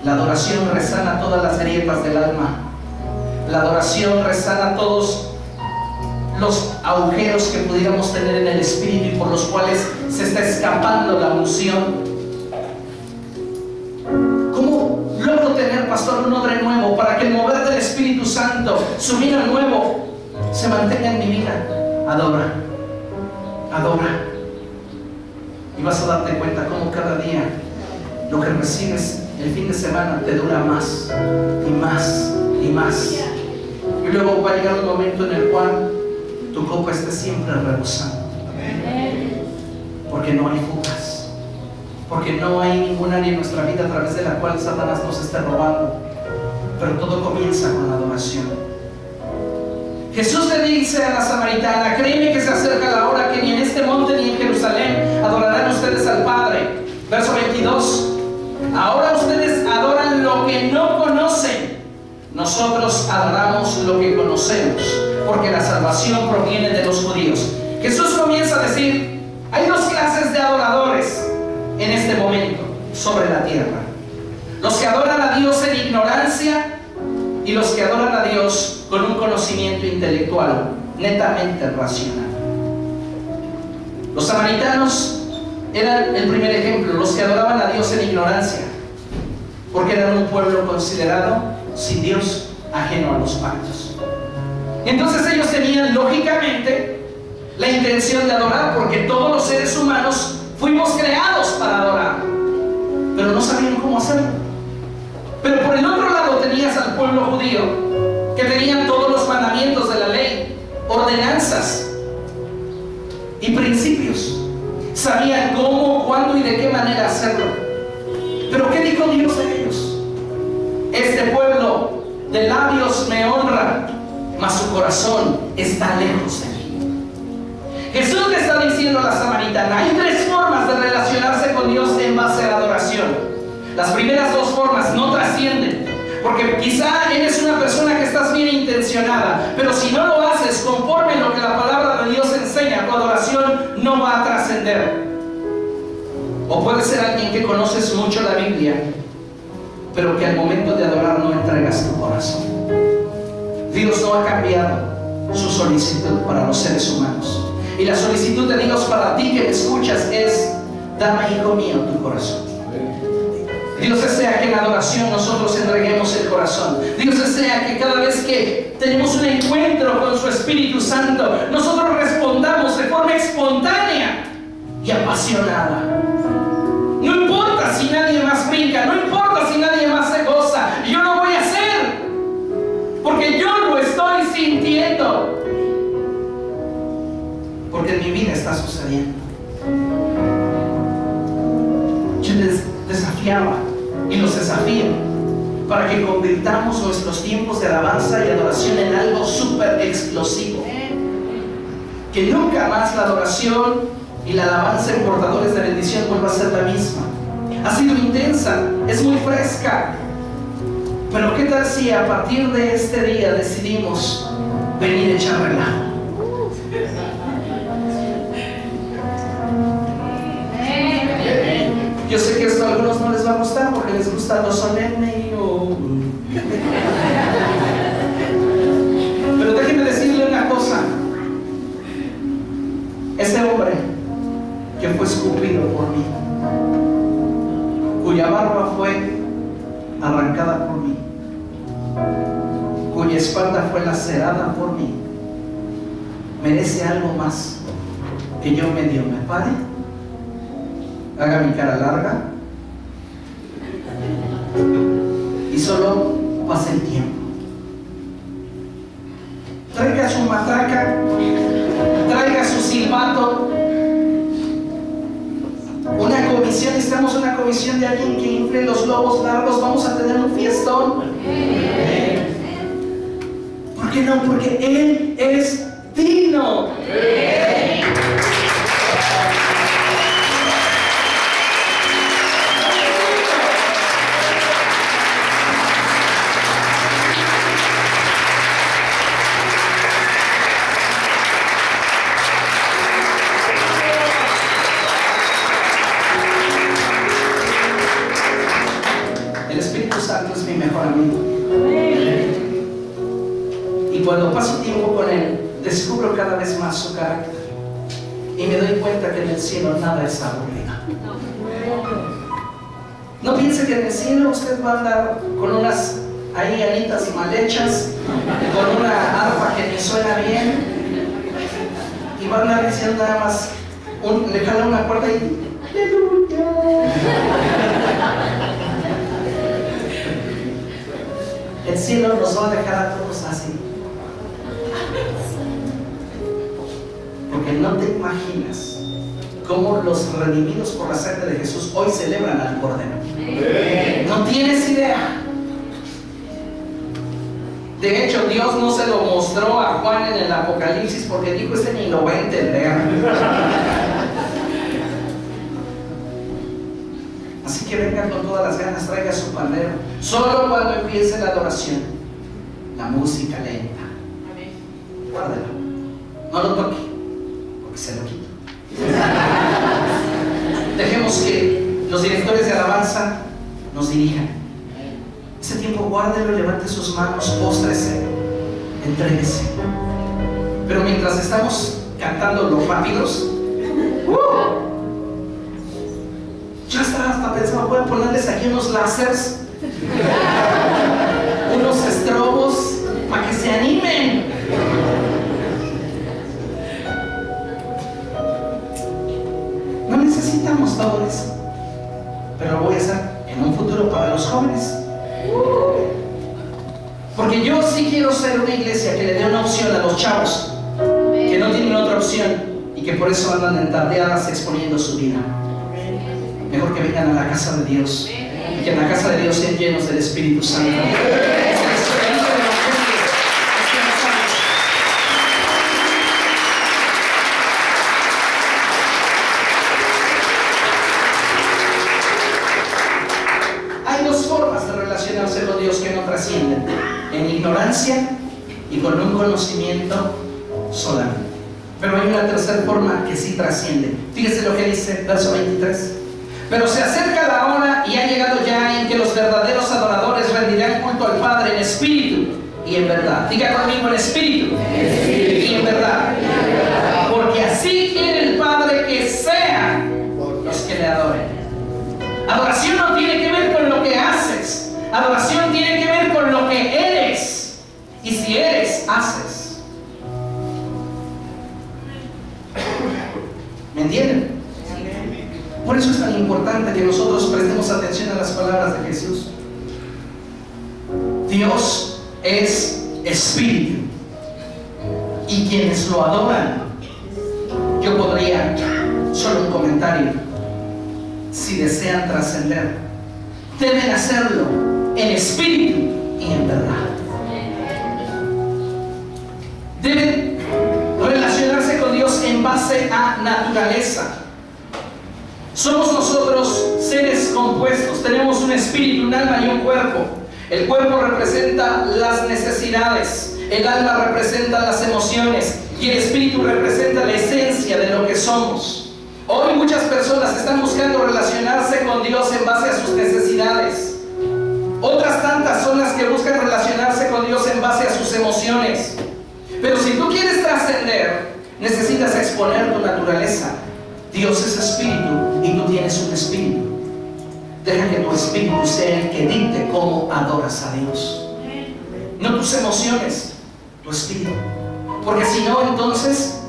La adoración resana todas las grietas del alma. La adoración resana todos los agujeros que pudiéramos tener en el espíritu y por los cuales se está escapando la unción. ¿Cómo logro tener, pastor, un odre nuevo para que el mover del Espíritu Santo, su vida nuevo, se mantenga en mi vida? Adora, adora, y vas a darte cuenta cómo cada día lo que recibes el fin de semana te dura más y más y más, y luego va a llegar un momento en el cual tu copa esté siempre rebosando, porque no hay fugas, porque no hay ningún área en nuestra vida a través de la cual Satanás nos esté robando, pero todo comienza con la adoración. Jesús le dice a la samaritana: créeme que se acerca la hora que ni en este monte ni en Jerusalén adorarán ustedes al Padre. Verso 22: ahora ustedes adoran lo que no conocen, nosotros adoramos lo que conocemos, porque la salvación proviene de los judíos. Jesús comienza a decir: hay dos clases de adoradores en este momento sobre la tierra: los que adoran a Dios en ignorancia y los que adoran a Dios con un conocimiento intelectual netamente racional. Los samaritanos eran el primer ejemplo, los que adoraban a Dios en ignorancia, porque eran un pueblo considerado sin Dios, ajeno a los pactos. Entonces ellos tenían lógicamente la intención de adorar, porque todos los seres humanos fuimos creados para adorar, pero no sabían cómo hacerlo. Pero por el otro lado tenías al pueblo judío, que tenían todos los mandamientos de la ley, ordenanzas y principios. Sabían cómo, cuándo y de qué manera hacerlo. Pero ¿qué dijo Dios de ellos? Este pueblo de labios me honra, mas su corazón está lejos de mí. Jesús le está diciendo a la samaritana: hay tres formas de relacionarse con Dios en base a la adoración. Las primeras dos formas no trascienden, porque quizá eres una persona que estás bien intencionada, pero si no lo haces conforme a lo que la palabra de Dios enseña, tu adoración no va a trascender. O puede ser alguien que conoces mucho la Biblia, pero que al momento de adorar no entregas tu corazón. Dios no ha cambiado su solicitud para los seres humanos, y la solicitud de Dios para ti que me escuchas es: dame, hijo mío, tu corazón. Dios desea que en adoración nosotros entreguemos el corazón. Dios desea que cada vez que tenemos un encuentro con su Espíritu Santo, nosotros respondamos de forma espontánea y apasionada. No importa si nadie más brinca, no importa si nadie más se goza, yo lo voy a hacer, porque yo lo estoy sintiendo, porque en mi vida está sucediendo. Yo les desafiaba y los desafío para que convirtamos nuestros tiempos de alabanza y adoración en algo súper explosivo, que nunca más la adoración y la alabanza en portadores de bendición vuelva a ser la misma. Ha sido intensa, es muy fresca, pero ¿qué tal si a partir de este día decidimos venir a echar relajo? Yo sé que esto a algunos no les va a gustar porque les gusta lo solemne o fue lacerada por mí, merece algo más que yo medio me pare, haga mi cara larga y solo pase el tiempo. Traiga su matraca, traiga su silbato, una comisión, necesitamos una comisión de alguien que infle los globos largos, vamos a tener un fiestón. ¿Por qué no? Porque Él es digno. El Espíritu Santo es mi mejor amigo. Y cuando paso tiempo con Él, descubro cada vez más su carácter. Y me doy cuenta que en el cielo nada es aburrido. No piense que en el cielo usted va a andar con unas ahí alitas mal hechas, con una arpa que ni suena bien, y va a andar diciendo nada más, le jala una cuerda y ¡aleluya! El cielo nos va a dejar a todos así. Porque no te imaginas cómo los redimidos por la sangre de Jesús hoy celebran al Cordero. No tienes idea. De hecho, Dios no se lo mostró a Juan en el Apocalipsis porque dijo, este ni lo va a entender. Así que venga con todas las ganas, traiga su pandero. Solo cuando empiece la adoración, la música lenta, guárdelo, no lo toque, porque se lo quito. Dejemos que los directores de alabanza nos dirijan. Ese tiempo guárdelo, levante sus manos, póstrese, entréguese. Pero mientras estamos cantando los rápidos, ya estaba hasta pensando, voy a ponerles aquí unos láseres, unos estrobos, para que se animen. No necesitamos todo eso, pero lo voy a hacer en un futuro para los jóvenes. Porque yo sí quiero ser una iglesia que le dé una opción a los chavos que no tienen otra opción y que por eso andan en tardeadas exponiendo su vida. Mejor que vengan a la casa de Dios y que en la casa de Dios sean llenos del Espíritu Santo. Hay dos formas de relacionarse con Dios que no trascienden: en ignorancia y con un conocimiento solamente. Pero hay una tercera forma que sí trasciende. Fíjese lo que dice verso 23. Pero se acerca la hora y ha llegado ya en que los verdaderos adoradores rendirán culto al Padre en espíritu y en verdad. Diga conmigo, en espíritu y en verdad. Porque así quiere el Padre que sean los que le adoren. Adoración no tiene que ver con lo que haces. Adoración tiene que ver con lo que eres. Y si eres, haces. ¿Me entienden? Por eso es tan importante que nosotros prestemos atención a las palabras de Jesús. Dios es espíritu, y quienes lo adoran, yo podría, solo un comentario, si desean trascender, deben hacerlo en espíritu y en verdad. Deben relacionarse con Dios en base a naturaleza. Somos nosotros seres compuestos, tenemos un espíritu, un alma y un cuerpo. El cuerpo representa las necesidades, el alma representa las emociones y el espíritu representa la esencia de lo que somos. Hoy muchas personas están buscando relacionarse con Dios en base a sus necesidades. Otras tantas son las que buscan relacionarse con Dios en base a sus emociones. Pero si tú quieres trascender, necesitas exponer tu naturaleza. Dios es espíritu y tú tienes un espíritu. Deja que tu espíritu sea el que dicte cómo adoras a Dios, no tus emociones. tu espíritu. Porque si no, entonces,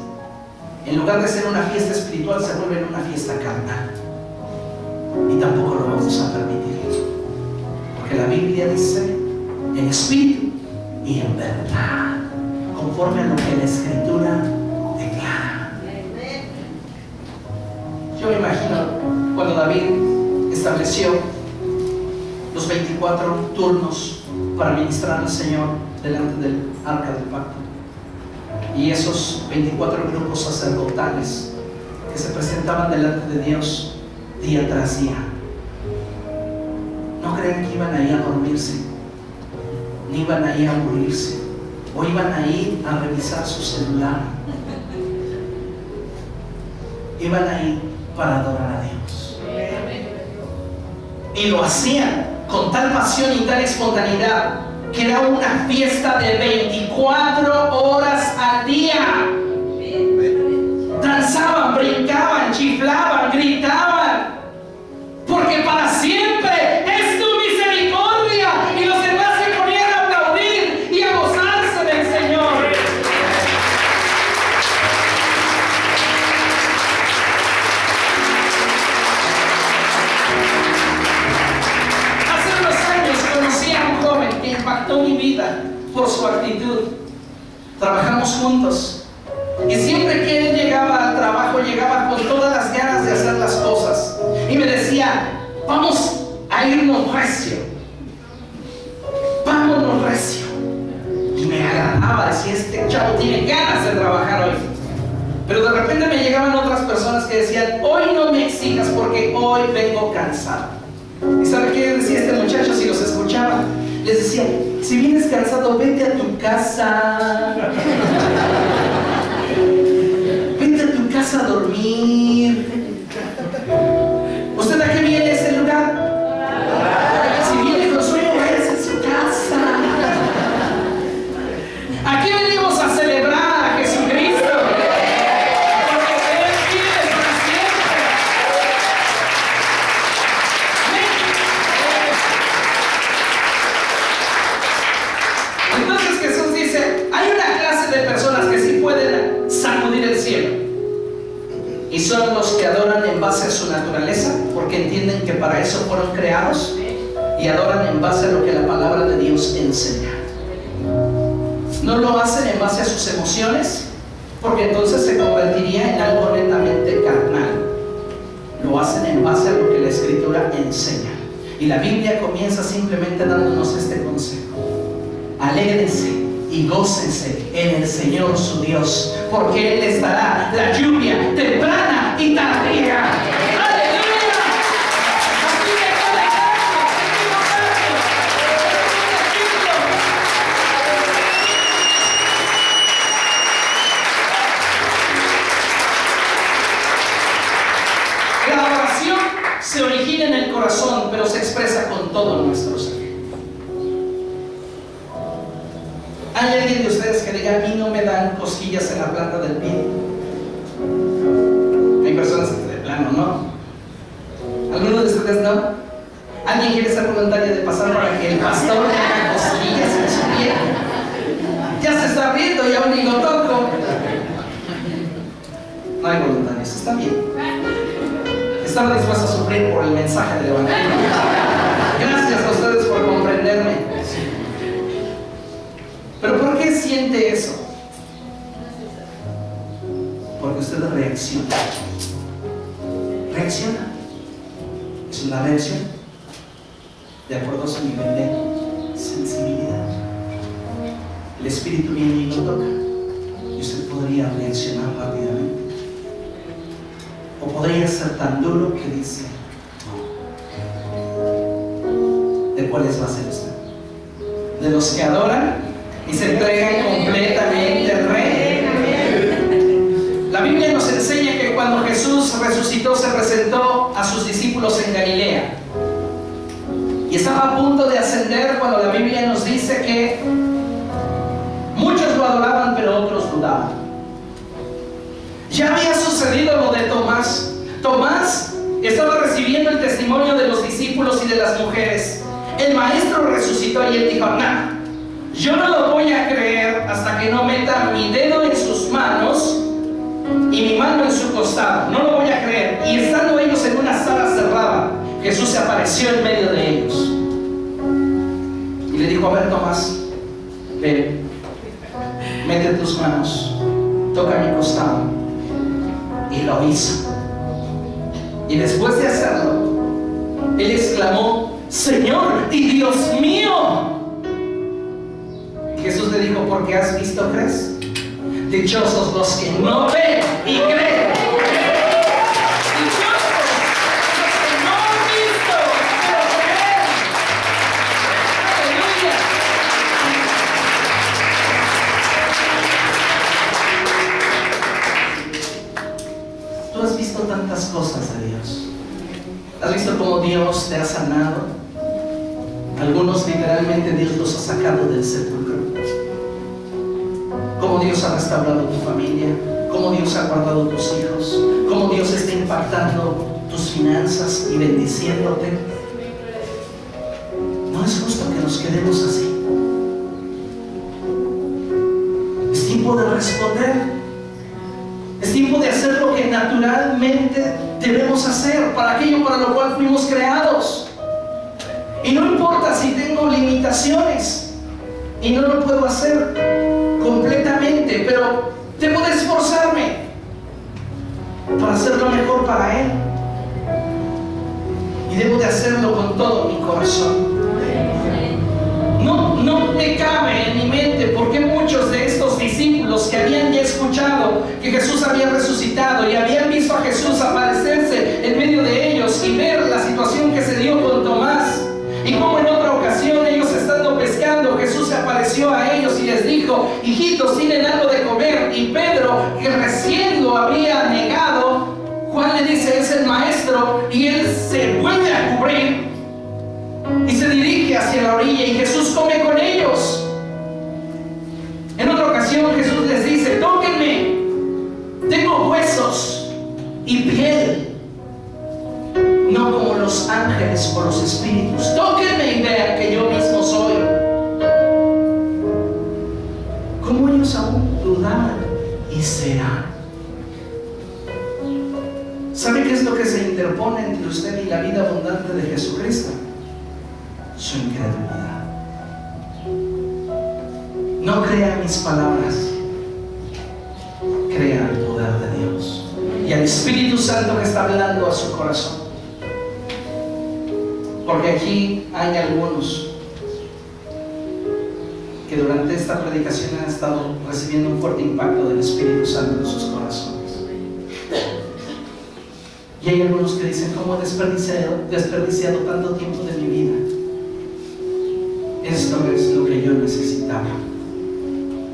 en lugar de ser una fiesta espiritual, se vuelve una fiesta carnal. Y tampoco lo vamos a permitir. Porque la Biblia dice, en espíritu y en verdad, conforme a lo que la Escritura declara. Yo me imagino cuando David estableció los 24 turnos para ministrar al Señor delante del arca del pacto, y esos 24 grupos sacerdotales que se presentaban delante de Dios día tras día. No crean que iban ahí a dormirse, ni iban ahí a aburrirse, o iban ahí a revisar su celular. Iban ahí para adorar a Dios. Y lo hacían con tal pasión y tal espontaneidad que era una fiesta de 24 horas al día. Danzaban, brincaban, chiflaban, gritaban, porque para siempre es tu misericordia. Y los demás se ponían a aplaudir y a gozarse del Señor. Hace unos años conocí a un joven que impactó mi vida por su actitud. Trabajamos juntos. Y siempre que él llegaba al trabajo, llegaba con todas las ganas de hacer las cosas. Y me decía, vamos a irnos recio. Vámonos recio. Y me agradaba, decía, este chavo tiene ganas de trabajar hoy. Pero de repente me llegaban otras personas que decían, hoy no me exijas porque hoy vengo cansado. ¿Y sabe qué decía este muchacho si los escuchaba? Les decía, si vienes cansado, vete a tu casa. Vete a tu casa a dormir. ¿Usted a qué viene a este lugar? Si viene con sueño, váyase en su casa. Aquí venimos a celebrar a Jesucristo, porque Él vive para siempre. Entonces Jesús dice, hay una clase de personas que sí pueden sacudir el cielo, y son los que adoran en base a su naturaleza, porque entienden que para eso fueron creados, y adoran en base a lo que la palabra de Dios enseña. No lo hacen en base a sus emociones, porque entonces se convertiría en algo netamente carnal. Lo hacen en base a lo que la Escritura enseña. Y la Biblia comienza simplemente dándonos este consejo: alégrense y gócense en el Señor su Dios, porque Él les dará la lluvia temprana y tardía. ¡Aleluya! Así que la adoración se origina en el corazón, pero se expresa con todo nuestro ser. ¿Hay alguien de ustedes que diga, a mí no me dan cosquillas en la planta del pie? Hay personas que de plano no. ¿Alguno de ustedes no? ¿Alguien quiere ser voluntario de pasar para que el pastor le haga cosquillas en su pie? Ya se está riendo y aún ni lo toco. No hay voluntarios, está bien. Estaba dispuesto a sufrir por el mensaje del Evangelio. Gracias a ustedes por comprenderme. ¿Pero por qué siente eso? Porque usted reacciona. Reacciona. Es una reacción de acuerdo a su nivel de sensibilidad. El Espíritu viene y lo toca, y usted podría reaccionar rápidamente. O podría ser tan duro que dice, ¿de cuáles va a ser usted? ¿De los que adoran y se entregan completamente al Rey? La Biblia nos enseña que cuando Jesús resucitó, se presentó a sus discípulos en Galilea, y estaba a punto de ascender cuando la Biblia nos dice que muchos lo adoraban, pero otros dudaban. Ya había sucedido lo de Tomás. Tomás estaba recibiendo el testimonio de los discípulos y de las mujeres. El maestro resucitó y él dijo, no, Yo no lo voy a creer hasta que no meta mi dedo en sus manos y mi mano en su costado. No lo voy a creer. Y estando ellos en una sala cerrada, Jesús se apareció en medio de ellos y le dijo: a ver, Tomás, ven, mete tus manos, toca mi costado. Y lo hizo. Y después de hacerlo, él exclamó: Señor y Dios mío. Jesús le dijo: porque has visto, crees. Dichosos los que no ven y creen. Dichosos los que no han visto, pero creen. Aleluya. Tú has visto tantas cosas de Dios. ¿Has visto cómo Dios te ha sanado? Algunos literalmente Dios los ha sacado del sepulcro. Cómo Dios ha restaurado tu familia, cómo Dios ha guardado tus hijos, cómo Dios está impactando tus finanzas y bendiciéndote. No es justo que nos quedemos así. Es tiempo de responder. Es tiempo de hacer lo que naturalmente debemos hacer, para aquello para lo cual fuimos creados. Y no importa si tengo limitaciones y no lo puedo hacer completamente, pero debo de esforzarme para hacer lo mejor para Él. Y debo de hacerlo con todo mi corazón. No me cabe en mi mente por qué muchos de estos discípulos que habían ya escuchado que Jesús había resucitado y habían visto a Jesús aparecerse en medio de ellos y ver la situación que se dio con Tomás, y como en otra ocasión ellos estando pescando, Jesús se apareció a ellos y les dijo: hijitos, ¿tienen algo de comer? Y Pedro, que recién lo había negado, Juan le dice: es el maestro, y él se vuelve a cubrir y se dirige hacia la orilla, y Jesús come con ellos. En otra ocasión Jesús les dice: tóquenme, tengo huesos y piel, no como los ángeles o los espíritus. Tóquenme y vean que yo mismo soy. Como ellos aún dudaban y serán. ¿Sabe qué es lo que se interpone entre usted y la vida abundante de Jesucristo? Su incredulidad. No crea mis palabras, crea el poder de Dios y al Espíritu Santo que está hablando a su corazón. Porque aquí hay algunos que durante esta predicación han estado recibiendo un fuerte impacto del Espíritu Santo en sus corazones. Y hay algunos que dicen: ¿cómo he desperdiciado tanto tiempo de mi vida? Esto es lo que yo necesitaba.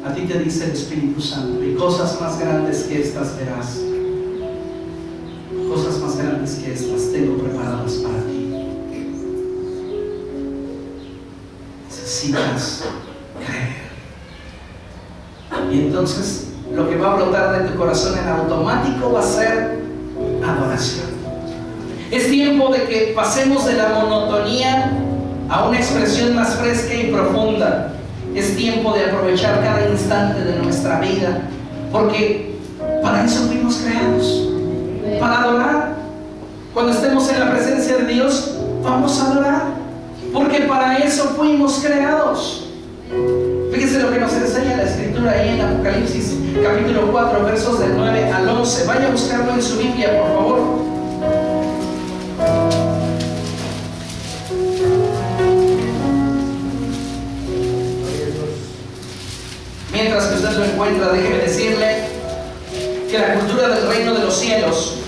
A ti te dice el Espíritu Santo: y cosas más grandes que estas verás. Cosas más grandes que estas tengo preparadas para ti. Necesitas creer. Y entonces lo que va a brotar de tu corazón en automático va a ser adoración. Es tiempo de que pasemos de la monotonía a una expresión más fresca y profunda. Es tiempo de aprovechar cada instante de nuestra vida, porque para eso fuimos creados, para adorar. Cuando estemos en la presencia de Dios, vamos a adorar, porque para eso fuimos creados. Fíjese lo que nos enseña la Escritura ahí en Apocalipsis capítulo 4, versos del 9 al 11. Vaya a buscarlo en su Biblia, por favor. Mientras que usted lo encuentra, déjeme decirle que la cultura del reino de los cielos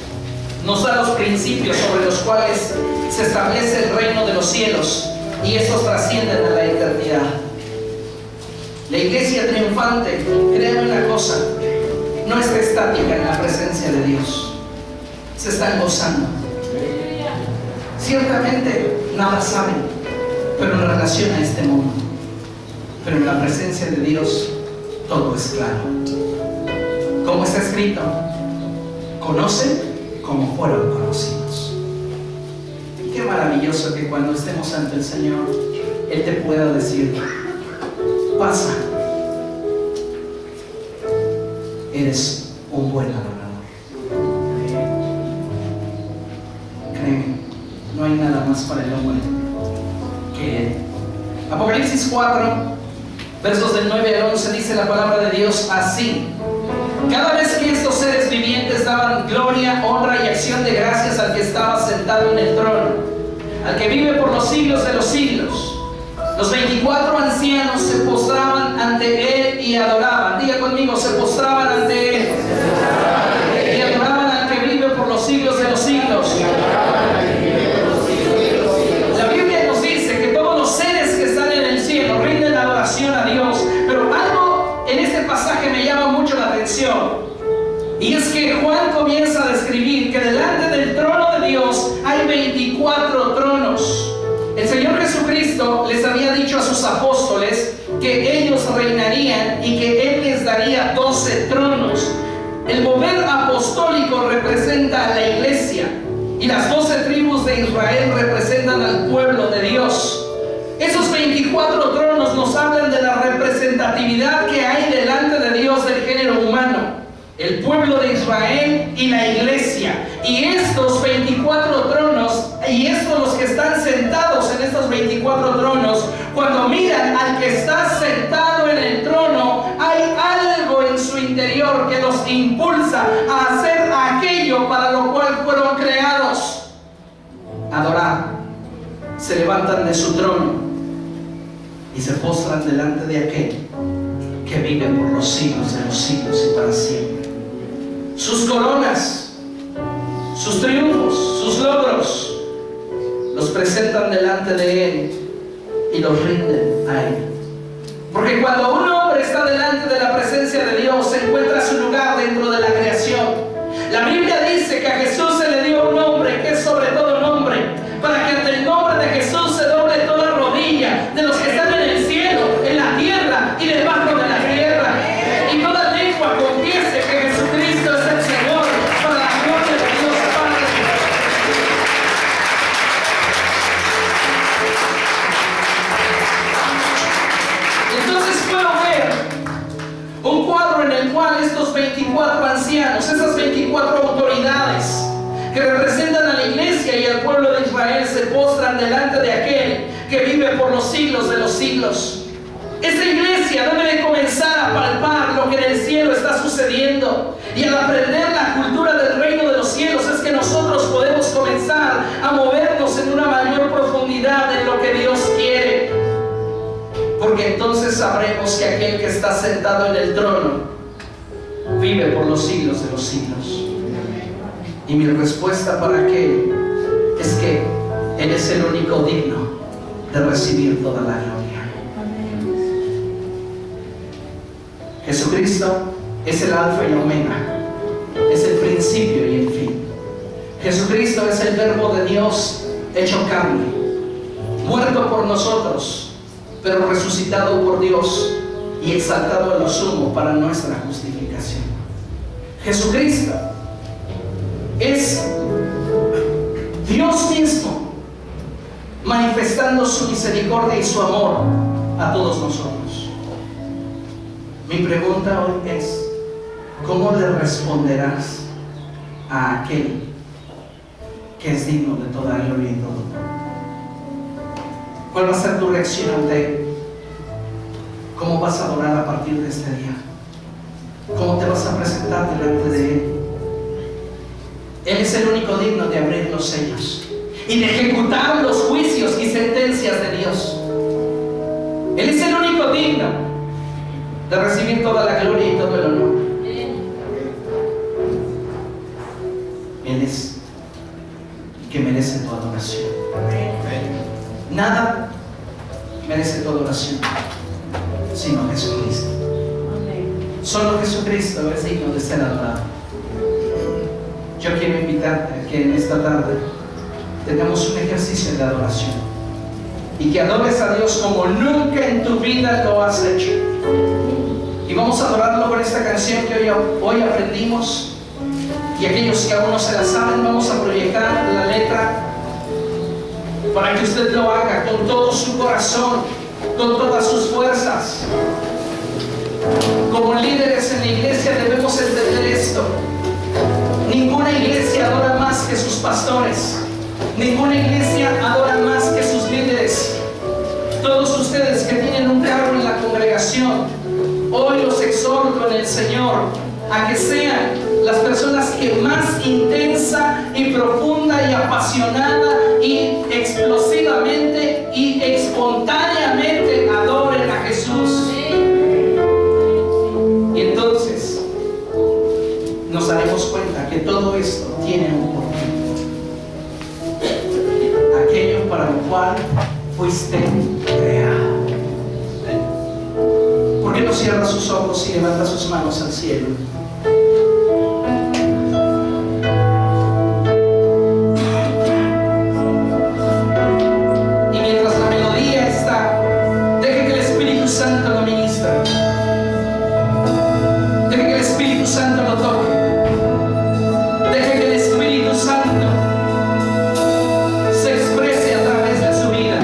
nos da los principios sobre los cuales se establece el reino de los cielos, y estos trascienden a la eternidad. La iglesia triunfante, créanme una cosa, no está estática en la presencia de Dios, se están gozando. Ciertamente nada saben, pero en relación a este mundo, pero en la presencia de Dios todo es claro. Como está escrito: conocen como fueron conocidos. Y qué maravilloso que cuando estemos ante el Señor, Él te pueda decir: pasa. Eres un buen adorador. Créeme, no hay nada más para el hombre que Él. Apocalipsis 4, versos del 9 al 11, dice la palabra de Dios así: cada vez que estos seres vivientes daban gloria, honra y acción de gracias al que estaba sentado en el trono, al que vive por los siglos de los siglos, los 24 ancianos se postraban ante Él y adoraban. Diga conmigo, se postraban ante Él y adoraban al que vive por los siglos de los siglos. La Biblia nos dice que todos los seres que están en el cielo rinden adoración a Dios, pero algo en este pasaje me llama mucho la atención, y es que Juan comienza a describir que delante del trono de Dios hay 24 tronos. El Señor Jesucristo les había dicho a sus apóstoles que ellos reinarían y que Él les daría 12 tronos. El mover apostólico representa a la iglesia y las 12 tribus de Israel representan al pueblo de Dios. Esos 24 tronos nos hablan de la representatividad que hay delante de Dios del género humano, el pueblo de Israel y la iglesia. Y estos 24 tronos, y estos los que están sentados en estos 24 tronos, cuando miran al que está sentado en el trono, hay algo en su interior que los impulsa a hacer aquello para lo cual fueron creados: adorar. Se levantan de su trono y se postran delante de aquel que vive por los siglos de los siglos y para siempre. Sus coronas, sus triunfos, sus logros, los presentan delante de Él y los rinden a Él. Porque cuando un hombre está delante de la presencia de Dios, se encuentra su lugar dentro de la creación. La Biblia dice que a Jesús se le dio un nombre que es sobre todo nombre, para que ante el nombre de Jesús se doble toda rodilla de los que están en el cielo, en la tierra y debajo de la tierra, y toda lengua confiese que Jesucristo es el Señor, para la gloria de Dios Padre. Entonces puedo ver un cuadro en el cual estos 24 ancianos, esas 24 autoridades que representan a la iglesia y al pueblo de Israel, se postran delante de aquel que vive por los siglos de los siglos. Esta iglesia debe de comenzar a palpar lo que en el cielo está sucediendo, y al aprender la cultura del reino de los cielos es que nosotros podemos comenzar a movernos en una mayor profundidad en lo que Dios quiere, porque entonces sabremos que aquel que está sentado en el trono vive por los siglos de los siglos. Y mi respuesta para aquel es que Él es el único digno de recibir toda la gloria. Jesucristo es el alfa y el omega, es el principio y el fin. Jesucristo es el verbo de Dios hecho carne, muerto por nosotros, pero resucitado por Dios y exaltado a lo sumo para nuestra justificación. Jesucristo es Dios mismo manifestando su misericordia y su amor a todos nosotros. Mi pregunta hoy es: ¿cómo le responderás a aquel que es digno de toda gloria y todo honor? ¿Cuál va a ser tu reacción ante Él? ¿Cómo vas a adorar a partir de este día? ¿Cómo te vas a presentar delante de Él? Él es el único digno de abrir los sellos y de ejecutar los juicios y sentencias de Dios. Él es el único digno de recibir toda la gloria y todo el honor. Él es el que merece tu adoración. Nada merece tu adoración sino Jesucristo. Solo Jesucristo es digno de ser adorado. Yo quiero invitarte a que en esta tarde tengamos un ejercicio de adoración y que adores a Dios como nunca en tu vida lo has hecho. Y vamos a adorarlo con esta canción que hoy aprendimos, y aquellos que aún no se la saben, vamos a proyectar la letra para que usted lo haga con todo su corazón. con todas sus fuerzas. Como líderes en la iglesia debemos entender esto. Ninguna iglesia adora más que sus pastores. Ninguna iglesia adora más que sus líderes. Todos ustedes que tienen un cargo en la congregación, hoy los exhorto en el Señor a que sean las personas que más intensa y profunda y apasionada y explosivamente y espontáneamente adoren a Jesús. Y entonces nos daremos cuenta que todo esto tiene un porqué. Aquello para lo cual fuiste creado. ¿Por qué no cierra sus ojos y levanta sus manos al cielo? Y mientras la melodía está, deje que el Espíritu Santo lo ministre. Deje que el Espíritu Santo lo toque. Deje que el Espíritu Santo se exprese a través de su vida.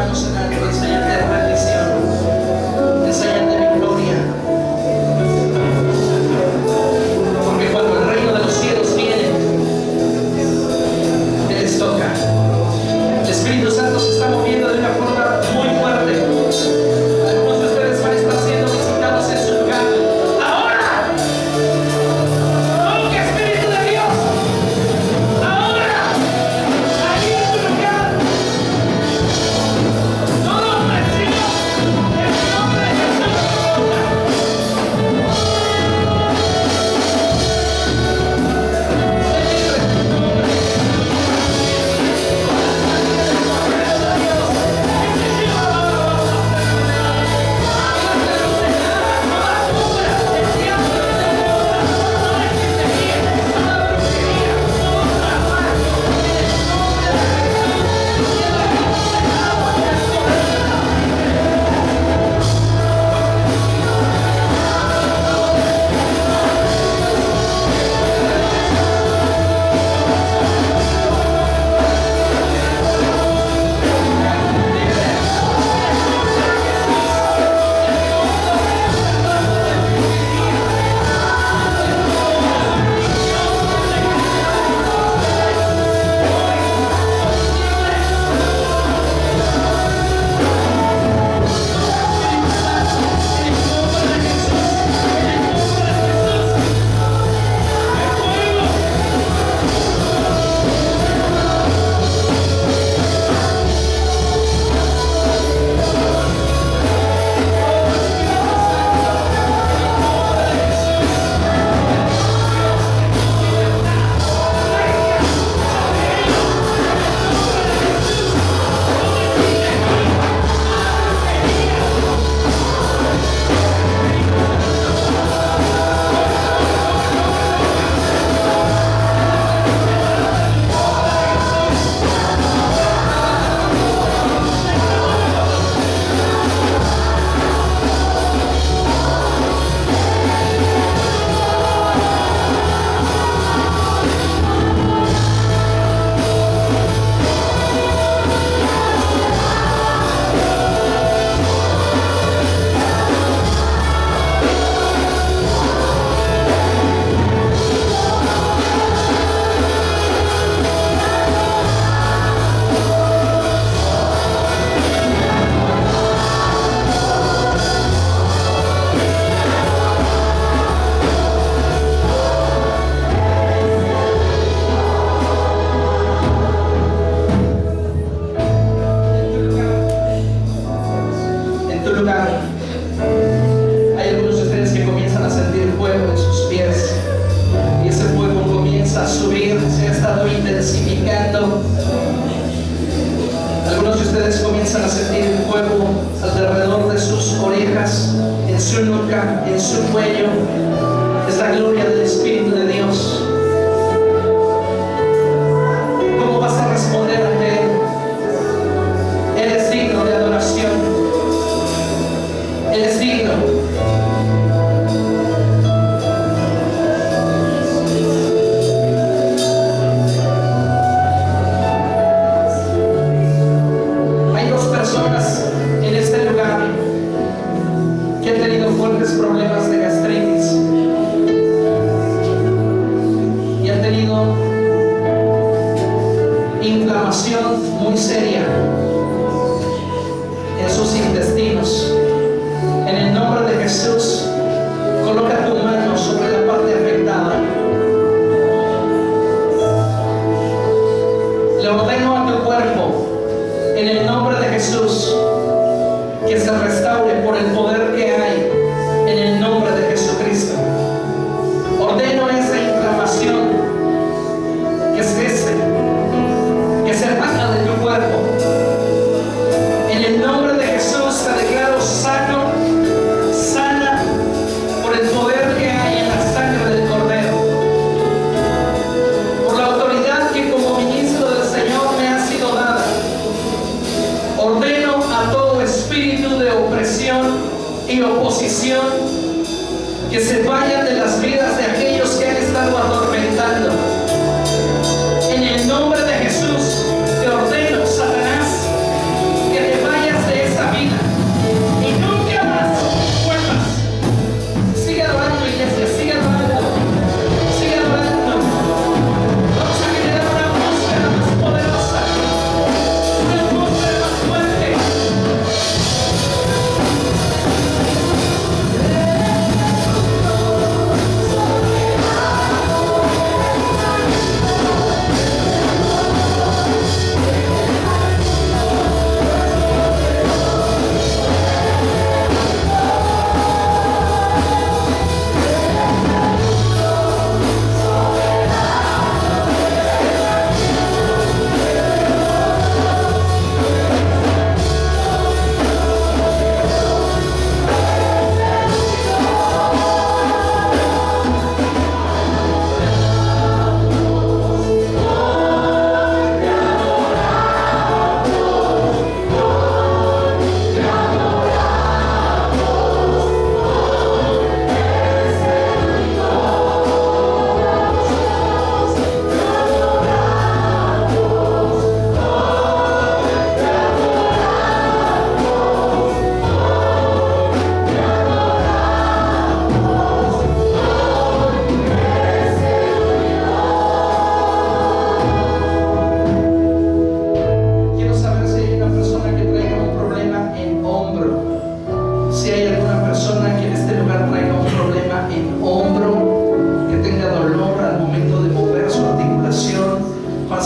manos en alto en señal de rendición, en señal de victoria. Porque cuando el reino de los cielos viene, Él les toca. El Espíritu Santo se está moviendo de una forma muy fuerte. Algunos de ustedes van a estar siendo visitados en su lugar. ¡Ahora! ¡Oh, qué Espíritu de Dios! ¡Ahora! ¡Ahí en su lugar! ¡Todo ofrecido en el nombre de Jesús! Hay algunos de ustedes que comienzan a sentir fuego en sus pies y ese fuego comienza a subir, se ha estado intensificando. Algunos de ustedes comienzan a sentir el fuego alrededor de sus orejas, en su nuca, en su cuello. Es la gloria del Espíritu de Dios. ¿Cómo vas a responder ante Él? Él es digno de adoración. Él es digno. Hay dos personas en este lugar que han tenido fuertes problemas de gastritis y han tenido inflamación muy seria en sus intestinos. En el nombre de Jesús, coloca tu mano sobre la parte afectada. Le ordeno a tu cuerpo, en el nombre de Jesús, que se restaure por el poder que hay en el nombre de Jesucristo. Ordeno esa inflamación que cese, que se vaya de tu cuerpo. En el nombre de Jesús te declaro sano, sana, por el poder que hay en la sangre del Cordero.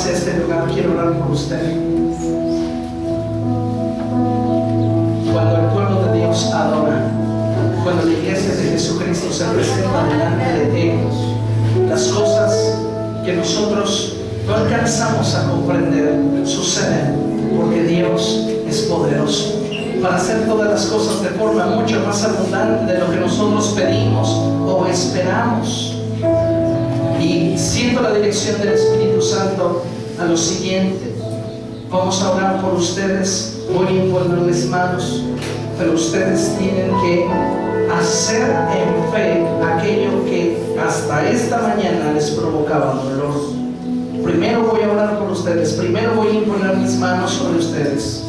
pase a este lugar, quiero orar por usted. Cuando el pueblo de Dios adora, cuando la iglesia de Jesucristo se presenta delante de ellos, las cosas que nosotros no alcanzamos a comprender suceden porque Dios es poderoso para hacer todas las cosas de forma mucho más abundante de lo que nosotros pedimos o esperamos. Y siento la dirección del Espíritu Santo a lo siguiente: vamos a orar por ustedes, voy a imponerles manos, pero ustedes tienen que hacer en fe aquello que hasta esta mañana les provocaba dolor. Primero voy a orar por ustedes, primero voy a imponer mis manos sobre ustedes,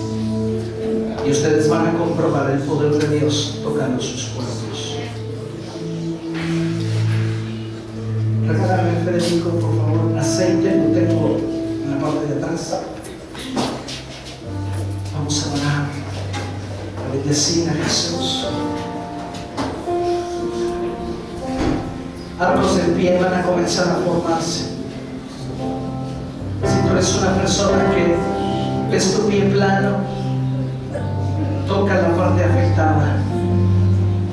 y ustedes van a comprobar el poder de Dios tocando sus cuerpos. Regálame, Federico, por favor, aceite, lo tengo en la parte de atrás. Vamos a orar, a bendecir a Jesús. Arcos del pie van a comenzar a formarse. Si tú eres una persona que ves tu pie plano, toca la parte afectada.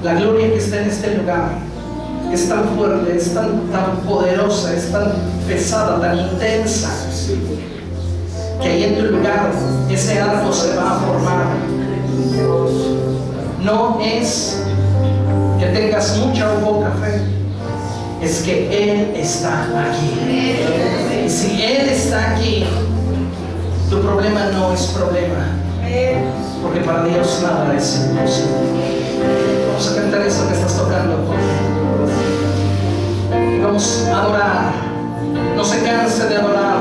La gloria que está en este lugar es tan fuerte, es tan poderosa, es tan pesada, tan intensa, que ahí en tu lugar ese arco se va a formar. No es que tengas mucha o poca fe, es que Él está aquí. Y si Él está aquí, tu problema no es problema, porque para Dios nada es imposible. Vamos a cantar eso que estás tocando. Vamos a adorar. No se canse de adorar.